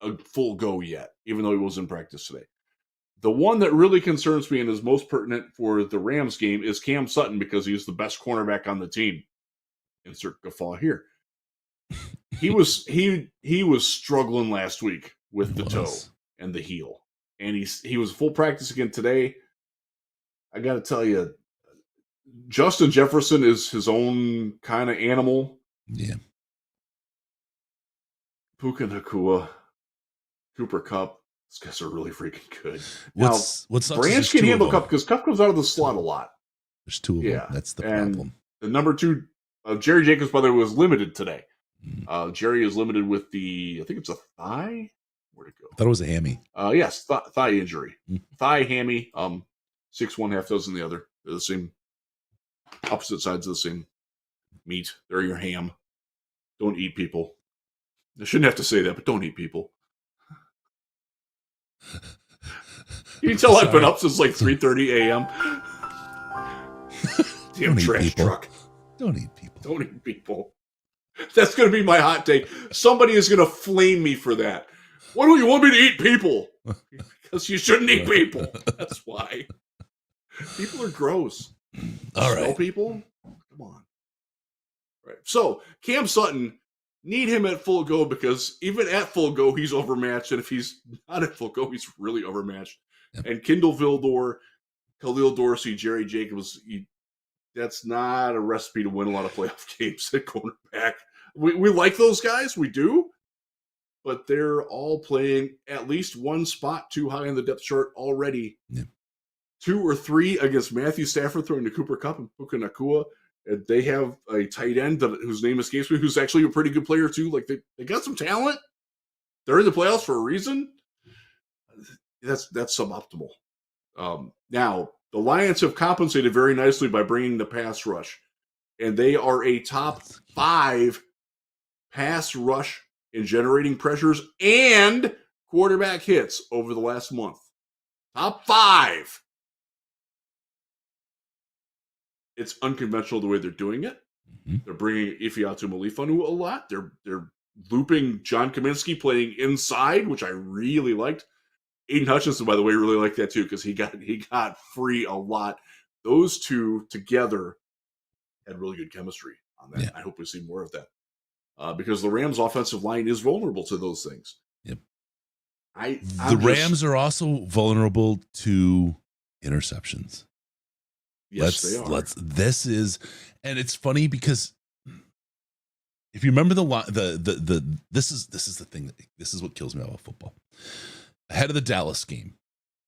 a full go yet, even though he was in practice today. The one that really concerns me and is most pertinent for the Rams game is Cam Sutton, because he's the best cornerback on the team. Insert guffaw here. He was struggling last week with the toe and the heel, and he was full practice again today. I got to tell you, Justin Jefferson is his own kind of animal. Yeah. Puka Nacua, Cooper Kupp. These guys are really freaking good. What's Branch can handle Kupp because Kupp comes out of the slot a lot. There's two of them. That's the problem. The number two, Jerry Jacobs, by the way, was limited today. Mm. Jerry is limited with I think it's a thigh. Where'd it go? I thought it was a hammy. Yes, thigh injury. Mm. Thigh, hammy, 6-1, half dozen the other. They're the same, opposite sides of the same meat. They're your ham. Don't eat people. I shouldn't have to say that, but don't eat people. You can tell I've been up since 3:30 a.m. Damn trash truck. Don't eat people. Don't eat people. That's going to be my hot take. Somebody is going to flame me for that. Why don't you want me to eat people? Because you shouldn't eat people. That's why. People are gross. All Smell right. people? Come on. Right. So, Cam Sutton, need him at full go, because even at full go, he's overmatched. And if he's not at full go, he's really overmatched. Yep. And Kendall Vildor, Khalil Dorsey, Jerry Jacobs, that's not a recipe to win a lot of playoff games at cornerback. We like those guys. We do. But they're all playing at least one spot too high in the depth chart already. Yep. 2 or 3 against Matthew Stafford throwing to Cooper Kupp and Puka Nacua. And they have a tight end whose name escapes me, who's actually a pretty good player too. They got some talent. They're in the playoffs for a reason. That's suboptimal. Now, the Lions have compensated very nicely by bringing the pass rush. And they are a top 5 pass rush in generating pressures and quarterback hits over the last month. Top 5. It's unconventional the way they're doing it. Mm-hmm. They're bringing Ifeatu Melifonwu a lot. They're looping John Kaminsky playing inside, which I really liked. Aiden Hutchinson, by the way, really liked that too, because he got free a lot. Those two together had really good chemistry on that. Yeah. I hope we see more of that. Because the Rams' offensive line is vulnerable to those things. Yep. The Rams are also vulnerable to interceptions. Yes, they are. This is, and it's funny because if you remember this is the thing. This is what kills me about football. Ahead of the Dallas game,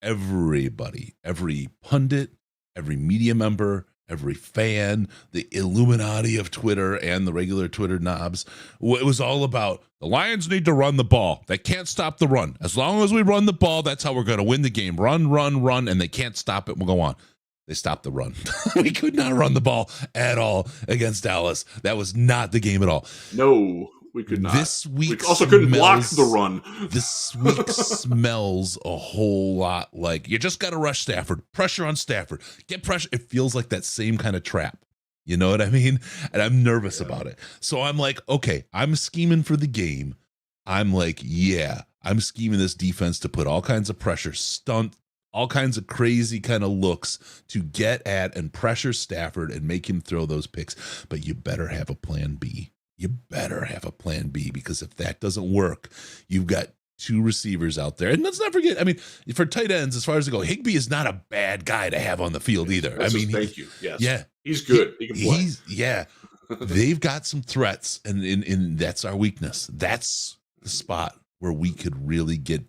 everybody, every pundit, every media member, every fan, the Illuminati of Twitter and the regular Twitter knobs, it was all about the Lions need to run the ball. They can't stop the run. As long as we run the ball, that's how we're going to win the game. Run, and they can't stop it. We'll go on. They stopped the run. We could not run the ball at all against Dallas. That was not the game at all. No, we could not. This week we also couldn't block the run. This week smells a whole lot like you just got to rush Stafford. Pressure on Stafford. Get pressure. It feels like that same kind of trap. You know what I mean? And I'm nervous about it. So I'm like, okay, I'm scheming for the game. I'm like, yeah, I'm scheming this defense to put all kinds of pressure, stunt, all kinds of crazy kind of looks to get at and pressure Stafford and make him throw those picks. But you better have a plan B. You better have a plan B, because if that doesn't work, you've got two receivers out there. And let's not forget, I mean, for tight ends, as far as they go, Higbee is not a bad guy to have on the field either. Thank you. Yes. Yeah. He's good. He can play. They've got some threats, and that's our weakness. That's the spot where we could really get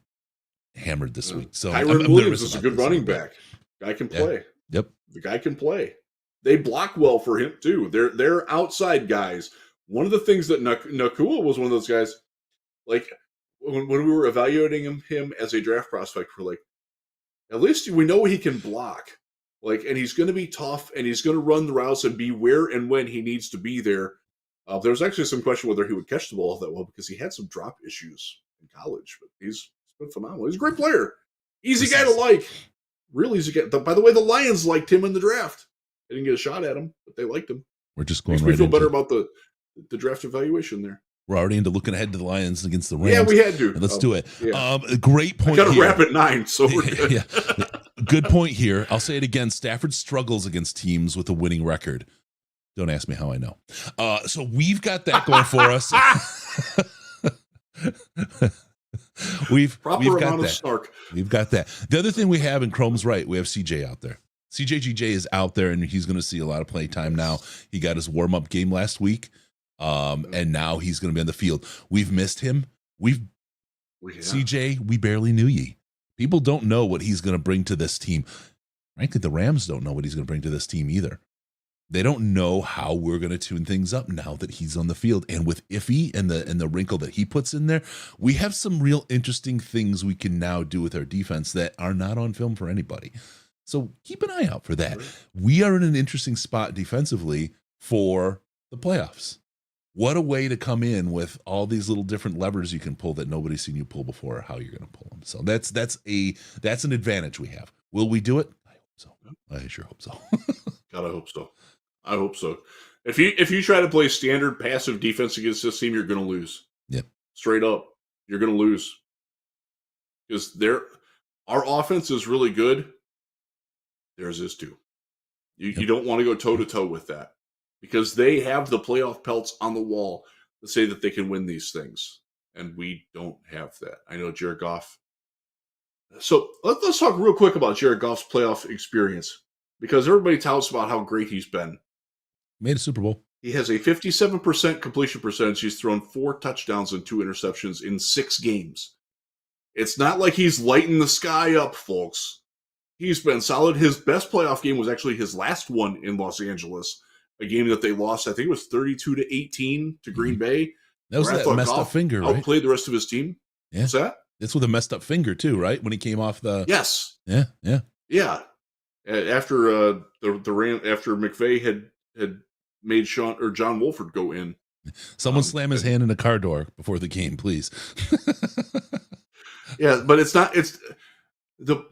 hammered this week. So Tyron Williams is a good running back. Guy can play. Yep. The guy can play. They block well for him too. They're outside guys. One of the things that Nakua was one of those guys, like when we were evaluating him as a draft prospect, we're like, at least we know he can block. Like, and he's going to be tough, and he's going to run the routes and be where and when he needs to be there. There was actually some question whether he would catch the ball that well, because he had some drop issues in college, but he's been phenomenal. He's a great player. Easy guy to like. Really easy guy. By the way, the Lions liked him in the draft. They didn't get a shot at him, but they liked him. We're just going Makes me feel better about the draft evaluation there. We're already into looking ahead to the Lions against the Rams. Yeah, we had to. Let's do it. Yeah. Great point. I got to wrap at 9, so we're good. Yeah. Good point here. I'll say it again. Stafford struggles against teams with a winning record. Don't ask me how I know. So we've got that going for us. We've got that. We've got that. The other thing we have, and Chrome's right, we have CJ out there. CJGJ is out there, and he's going to see a lot of play time now. He got his warm-up game last week, and now he's going to be on the field. We've missed him. CJ, we barely knew ye. People don't know what he's going to bring to this team. Frankly, the Rams don't know what he's going to bring to this team either. They don't know how we're going to tune things up now that he's on the field. And with Iffy and the wrinkle that he puts in there, we have some real interesting things we can now do with our defense that are not on film for anybody. So keep an eye out for that. We are in an interesting spot defensively for the playoffs. What a way to come in with all these little different levers you can pull that nobody's seen you pull before, or how you're going to pull them. So that's an advantage we have. Will we do it? I hope so. I sure hope so. God, I hope so. I hope so. If you try to play standard passive defense against this team, you're going to lose. Yep. Straight up, you're going to lose. Because our offense is really good. Theirs is too. You don't want to go toe-to-toe with that, because they have the playoff pelts on the wall that say that they can win these things, and we don't have that. I know Jared Goff. So let's talk real quick about Jared Goff's playoff experience, because everybody touts about how great he's been. Made a Super Bowl. He has a 57% completion percentage. He's thrown 4 touchdowns and 2 interceptions in 6 games. It's not like he's lighting the sky up, folks. He's been solid. His best playoff game was actually his last one in Los Angeles, a game that they lost. I think it was 32-18 to Green Bay. That was that messed up finger, right? Outplayed the rest of his team. Yeah. What's that? It's with a messed up finger too, right? When he came off the. Yes. Yeah. After after McVay had made John Wolford go in. Someone slam his hand in a car door before the game, please. Yeah, but it's not. It's the.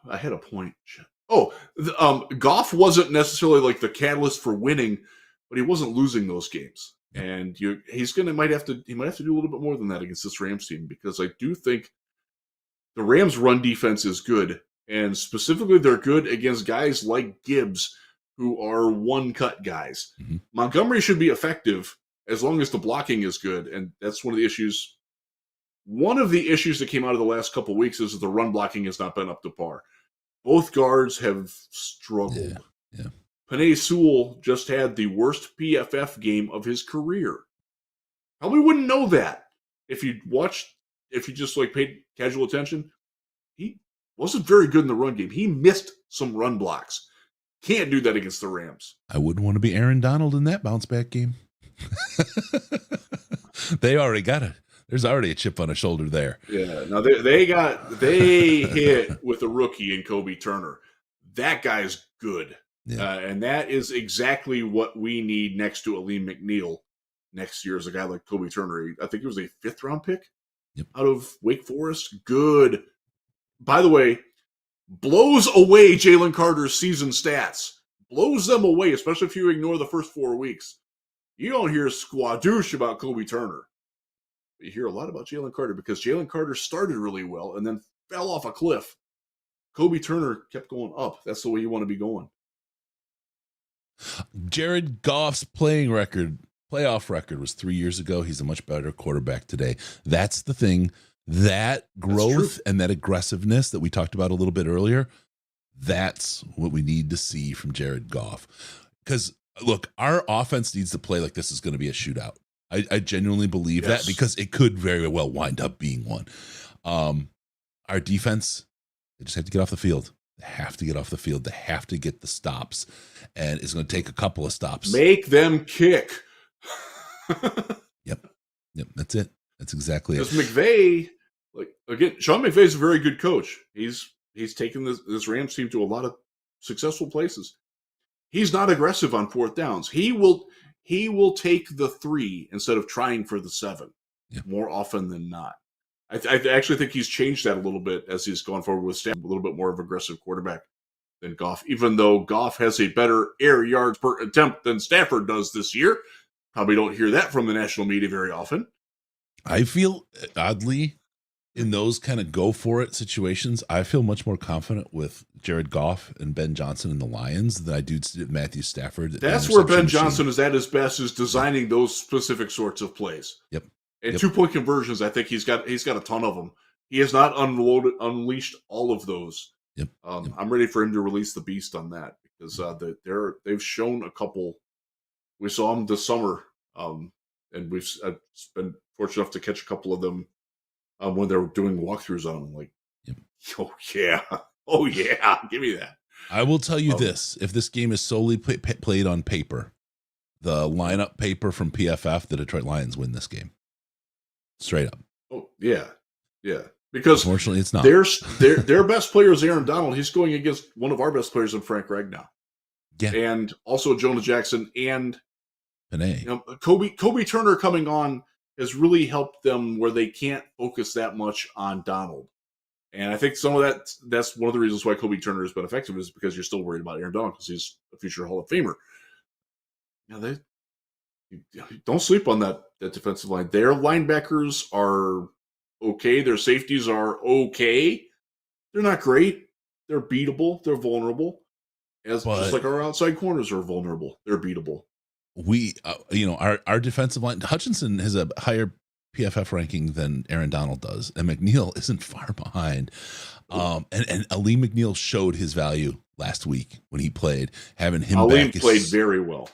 I had a point. Goff wasn't necessarily like the catalyst for winning, but he wasn't losing those games. And he might have to do a little bit more than that against this Rams team, because I do think the Rams' run defense is good, and specifically they're good against guys like Gibbs, who are one-cut guys. Mm-hmm. Montgomery should be effective as long as the blocking is good, and that's one of the issues. One of the issues that came out of the last couple of weeks is that the run blocking has not been up to par. Both guards have struggled. Yeah. Penei Sewell just had the worst PFF game of his career. Probably wouldn't know that if you just paid casual attention. He wasn't very good in the run game. He missed some run blocks. Can't do that against the Rams. I wouldn't want to be Aaron Donald in that bounce back game. They already got it. There's already a chip on his shoulder there. Yeah. Now they hit with a rookie in Kobe Turner. That guy's good. Yeah. And that is exactly what we need next to Aleem McNeil next year, is a guy like Kobe Turner. I think he was a 5th-round pick out of Wake Forest. Good. By the way, blows away Jalen Carter's season stats. Blows them away, especially if you ignore the first 4 weeks. You don't hear squadoosh about Kobe Turner. But you hear a lot about Jalen Carter because Jalen Carter started really well and then fell off a cliff. Kobe Turner kept going up. That's the way you want to be going. Jared Goff's playoff record was 3 years ago. He's a much better quarterback today. That's the thing. That growth and that aggressiveness that we talked about a little bit earlier, that's what we need to see from Jared Goff. Because, look, our offense needs to play like this is going to be a shootout. I genuinely believe that, because it could very well wind up being one. Our defense, they just have to get off the field. They have to get off the field. They have to get the stops. And it's going to take a couple of stops. Make them kick. Yep. That's it. That's exactly it. Because McVay, Sean McVay is a very good coach. He's taken this Rams team to a lot of successful places. He's not aggressive on 4th downs. He will take the 3 instead of trying for the 7 more often than not. I actually think he's changed that a little bit as he's gone forward with Stafford, a little bit more of an aggressive quarterback than Goff, even though Goff has a better air yards per attempt than Stafford does this year. Probably don't hear that from the national media very often. I feel, oddly, in those kind of go-for-it situations, I feel much more confident with Jared Goff and Ben Johnson and the Lions than I do Matthew Stafford. That's where Ben Johnson is at his best, is designing those specific sorts of plays. Yep. And 2-point conversions, I think he's got a ton of them. He has not unleashed all of those. Yep. I'm ready for him to release the beast on that, because they've shown a couple. We saw them this summer, and I've been fortunate enough to catch a couple of them when they were doing walkthroughs on them. Like, oh yeah, give me that. I will tell you this: if this game is solely played on paper, the lineup paper from PFF, the Detroit Lions win this game. Straight up. Oh yeah. Because unfortunately, it's not. Their best player is Aaron Donald. He's going against one of our best players in Frank Ragnow. Yeah. And also Jonah Jackson and Panay. Kobe Turner coming on has really helped them where they can't focus that much on Donald. And I think some of that's one of the reasons why Kobe Turner has been effective, is because you're still worried about Aaron Donald because he's a future Hall of Famer. Don't sleep on that defensive line. Their linebackers are okay. Their safeties are okay. They're not great. They're beatable. They're vulnerable. Just like our outside corners are vulnerable. They're beatable. We, our defensive line, Hutchinson has a higher PFF ranking than Aaron Donald does, and McNeil isn't far behind. And Aleem McNeil showed his value last week when he played. Having him back, played very well.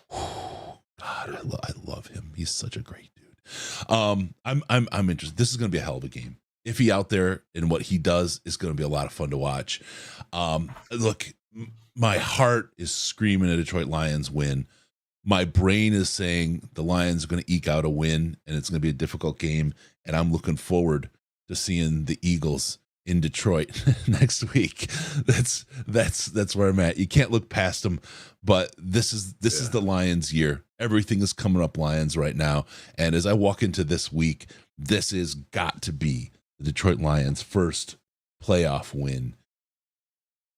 God, I love him. He's such a great dude. I'm interested. This is going to be a hell of a game. If he out there and what he does is going to be a lot of fun to watch. Look, my heart is screaming a Detroit Lions win. My brain is saying the Lions are going to eke out a win, and it's going to be a difficult game. And I'm looking forward to seeing the Eagles in Detroit next week. That's where I'm at. You can't look past them, but this is the Lions year. Everything is coming up Lions right now. And as I walk into this week, this has got to be the Detroit Lions' first playoff win.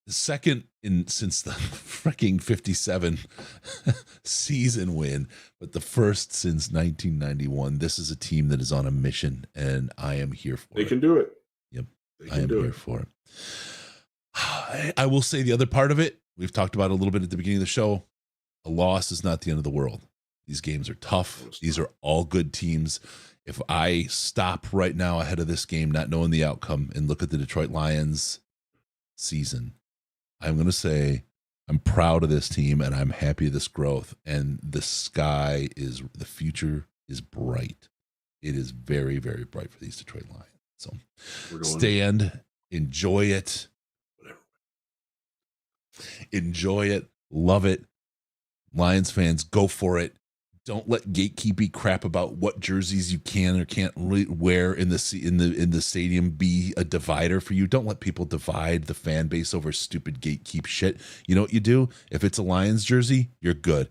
The second since the freaking 57 season win, but the first since 1991. This is a team that is on a mission, and I am here for it. They can do it. Yep, I am here for it. I will say the other part of it, we've talked about a little bit at the beginning of the show. A loss is not the end of the world. These games are tough. These are all good teams. If I stop right now ahead of this game, not knowing the outcome, and look at the Detroit Lions season, I'm going to say I'm proud of this team and I'm happy of this growth. And the future is bright. It is very, very bright for these Detroit Lions. So stand, enjoy it. Enjoy it. Love it. Lions fans, go for it. Don't let gatekeeping crap about what jerseys you can or can't wear in the stadium be a divider for you. Don't let people divide the fan base over stupid gatekeep shit. You know what you do? If it's a Lions jersey, you're good.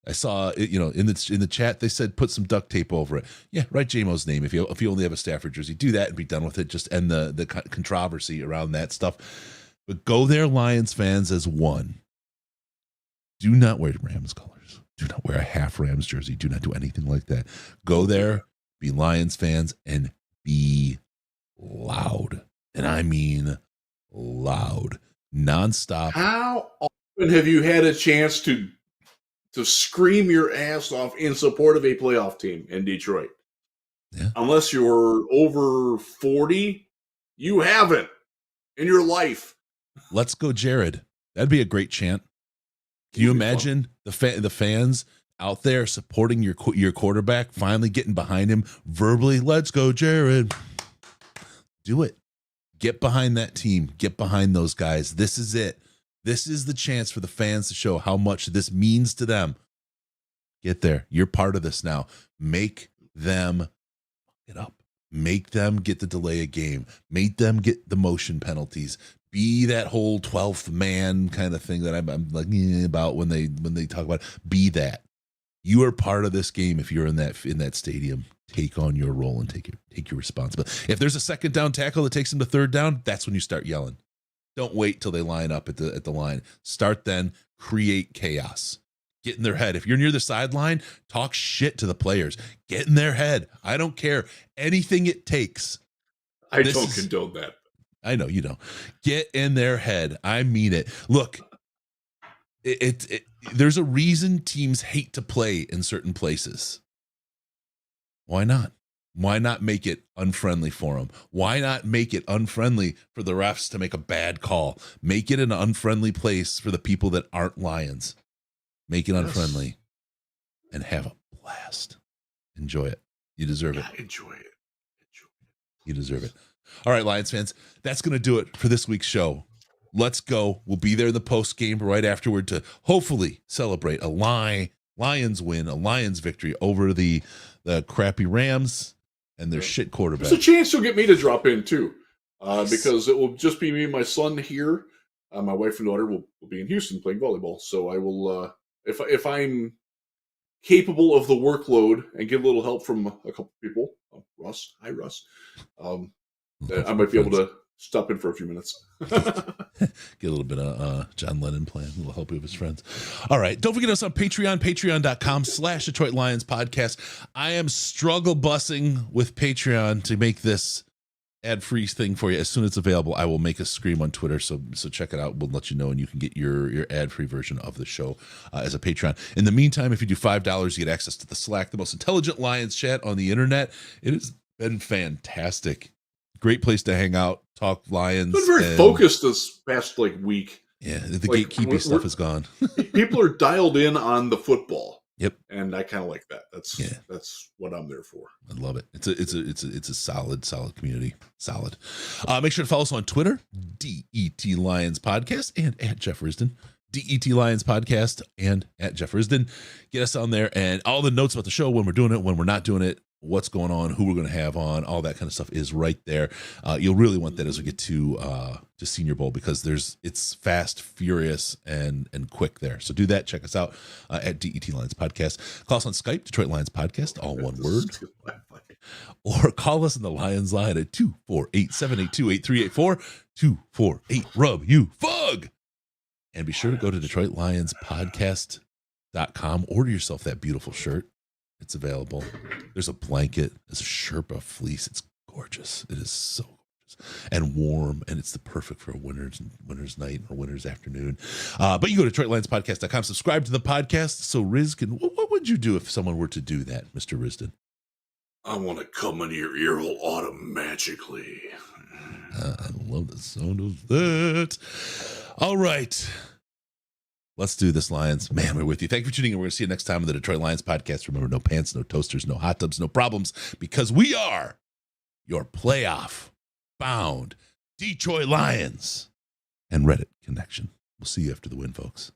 I saw it, in the chat they said put some duct tape over it. Yeah, write JMO's name if you only have a Stafford jersey. Do that and be done with it. Just end the controversy around that stuff. But go there, Lions fans, as one. Do not wear Rams colors. Do not wear a half Rams jersey. Do not do anything like that. Go there, be Lions fans, and be loud. And I mean loud. Nonstop. How often have you had a chance to scream your ass off in support of a playoff team in Detroit? Yeah. Unless you're over 40, you haven't in your life. Let's go, Jared. That'd be a great chant. Can you imagine the fans out there supporting your quarterback, finally getting behind him verbally? Let's go, Jared. Do it. Get behind that team. Get behind those guys. This is it. This is the chance for the fans to show how much this means to them. Get there. You're part of this now. Make them get up. Make them get the delay of game. Make them get the motion penalties. Be that whole 12th man kind of thing that I'm like about when they talk about it. Be that. You are part of this game if you're in that stadium. Take on your role and take your responsibility. If there's a second down tackle that takes them to third down, that's when you start yelling. Don't wait till they line up at the line. Start then. Create chaos. Get in their head. If you're near the sideline, talk shit to the players. Get in their head. I don't care. Anything it takes. I don't condone that. I know you don't. Get in their head. I mean it. Look, there's a reason teams hate to play in certain places. Why not? Why not make it unfriendly for them? Why not make it unfriendly for the refs to make a bad call? Make it an unfriendly place for the people that aren't Lions. Make it unfriendly and have a blast. Enjoy it. You deserve it. Enjoy it. You deserve it. All right, Lions fans, that's going to do it for this week's show. Let's go. We'll be there in the post game right afterward to hopefully celebrate a Lions win, a Lions victory over the crappy Rams and their shit quarterback. There's a chance you'll get me to drop in too, because it will just be me and my son here. My wife and daughter will be in Houston playing volleyball, so I will, if I'm capable of the workload and get a little help from a couple people, Russ, hi Russ, I might be able to stop in for a few minutes. Get a little bit of John Lennon playing, a little help with his friends. All right. Don't forget us on Patreon, patreon.com/Detroit Lions podcast. I am struggle bussing with Patreon to make this ad-free thing for you. As soon as it's available, I will make a stream on Twitter. So check it out. We'll let you know, and you can get your ad-free version of the show as a Patreon. In the meantime, if you do $5, you get access to the Slack, the most intelligent Lions chat on the internet. It has been fantastic. Great place to hang out, talk Lions. It's been very focused this past week. Yeah, the gatekeeping stuff is gone. People are dialed in on the football. Yep, and I kind of like that. That's what I'm there for. I love it. It's a solid community. Solid. Make sure to follow us on Twitter, DET Lions Podcast, and at Jeff Risdon. DET Lions Podcast and at Jeff Risdon. Get us on there, and all the notes about the show, when we're doing it, when we're not doing it, what's going on, who we're going to have on, all that kind of stuff is right there. You'll really want that as we get to Senior Bowl, because it's fast, furious, and quick there. So do that. Check us out at DET Lions Podcast. Call us on Skype, Detroit Lions Podcast, all one word. Or call us in the Lions line at 248-782-8384, 248-RUB-YOU-FUG. And be sure to go to DetroitLionsPodcast.com. Order yourself that beautiful shirt. It's available. There's a blanket. There's a Sherpa fleece. It's gorgeous. It is so gorgeous and warm, and it's the perfect for a winter's night or winter's afternoon. But you go to DetroitLionsPodcast.com. Subscribe to the podcast. So Riz can. What would you do if someone were to do that, Mr. Risdon? I want to come into your ear hole automatically. I love the sound of that. All right. Let's do this, Lions. Man, we're with you. Thank you for tuning in. We're going to see you next time on the Detroit Lions podcast. Remember, no pants, no toasters, no hot tubs, no problems, because we are your playoff-bound Detroit Lions and Reddit connection. We'll see you after the win, folks.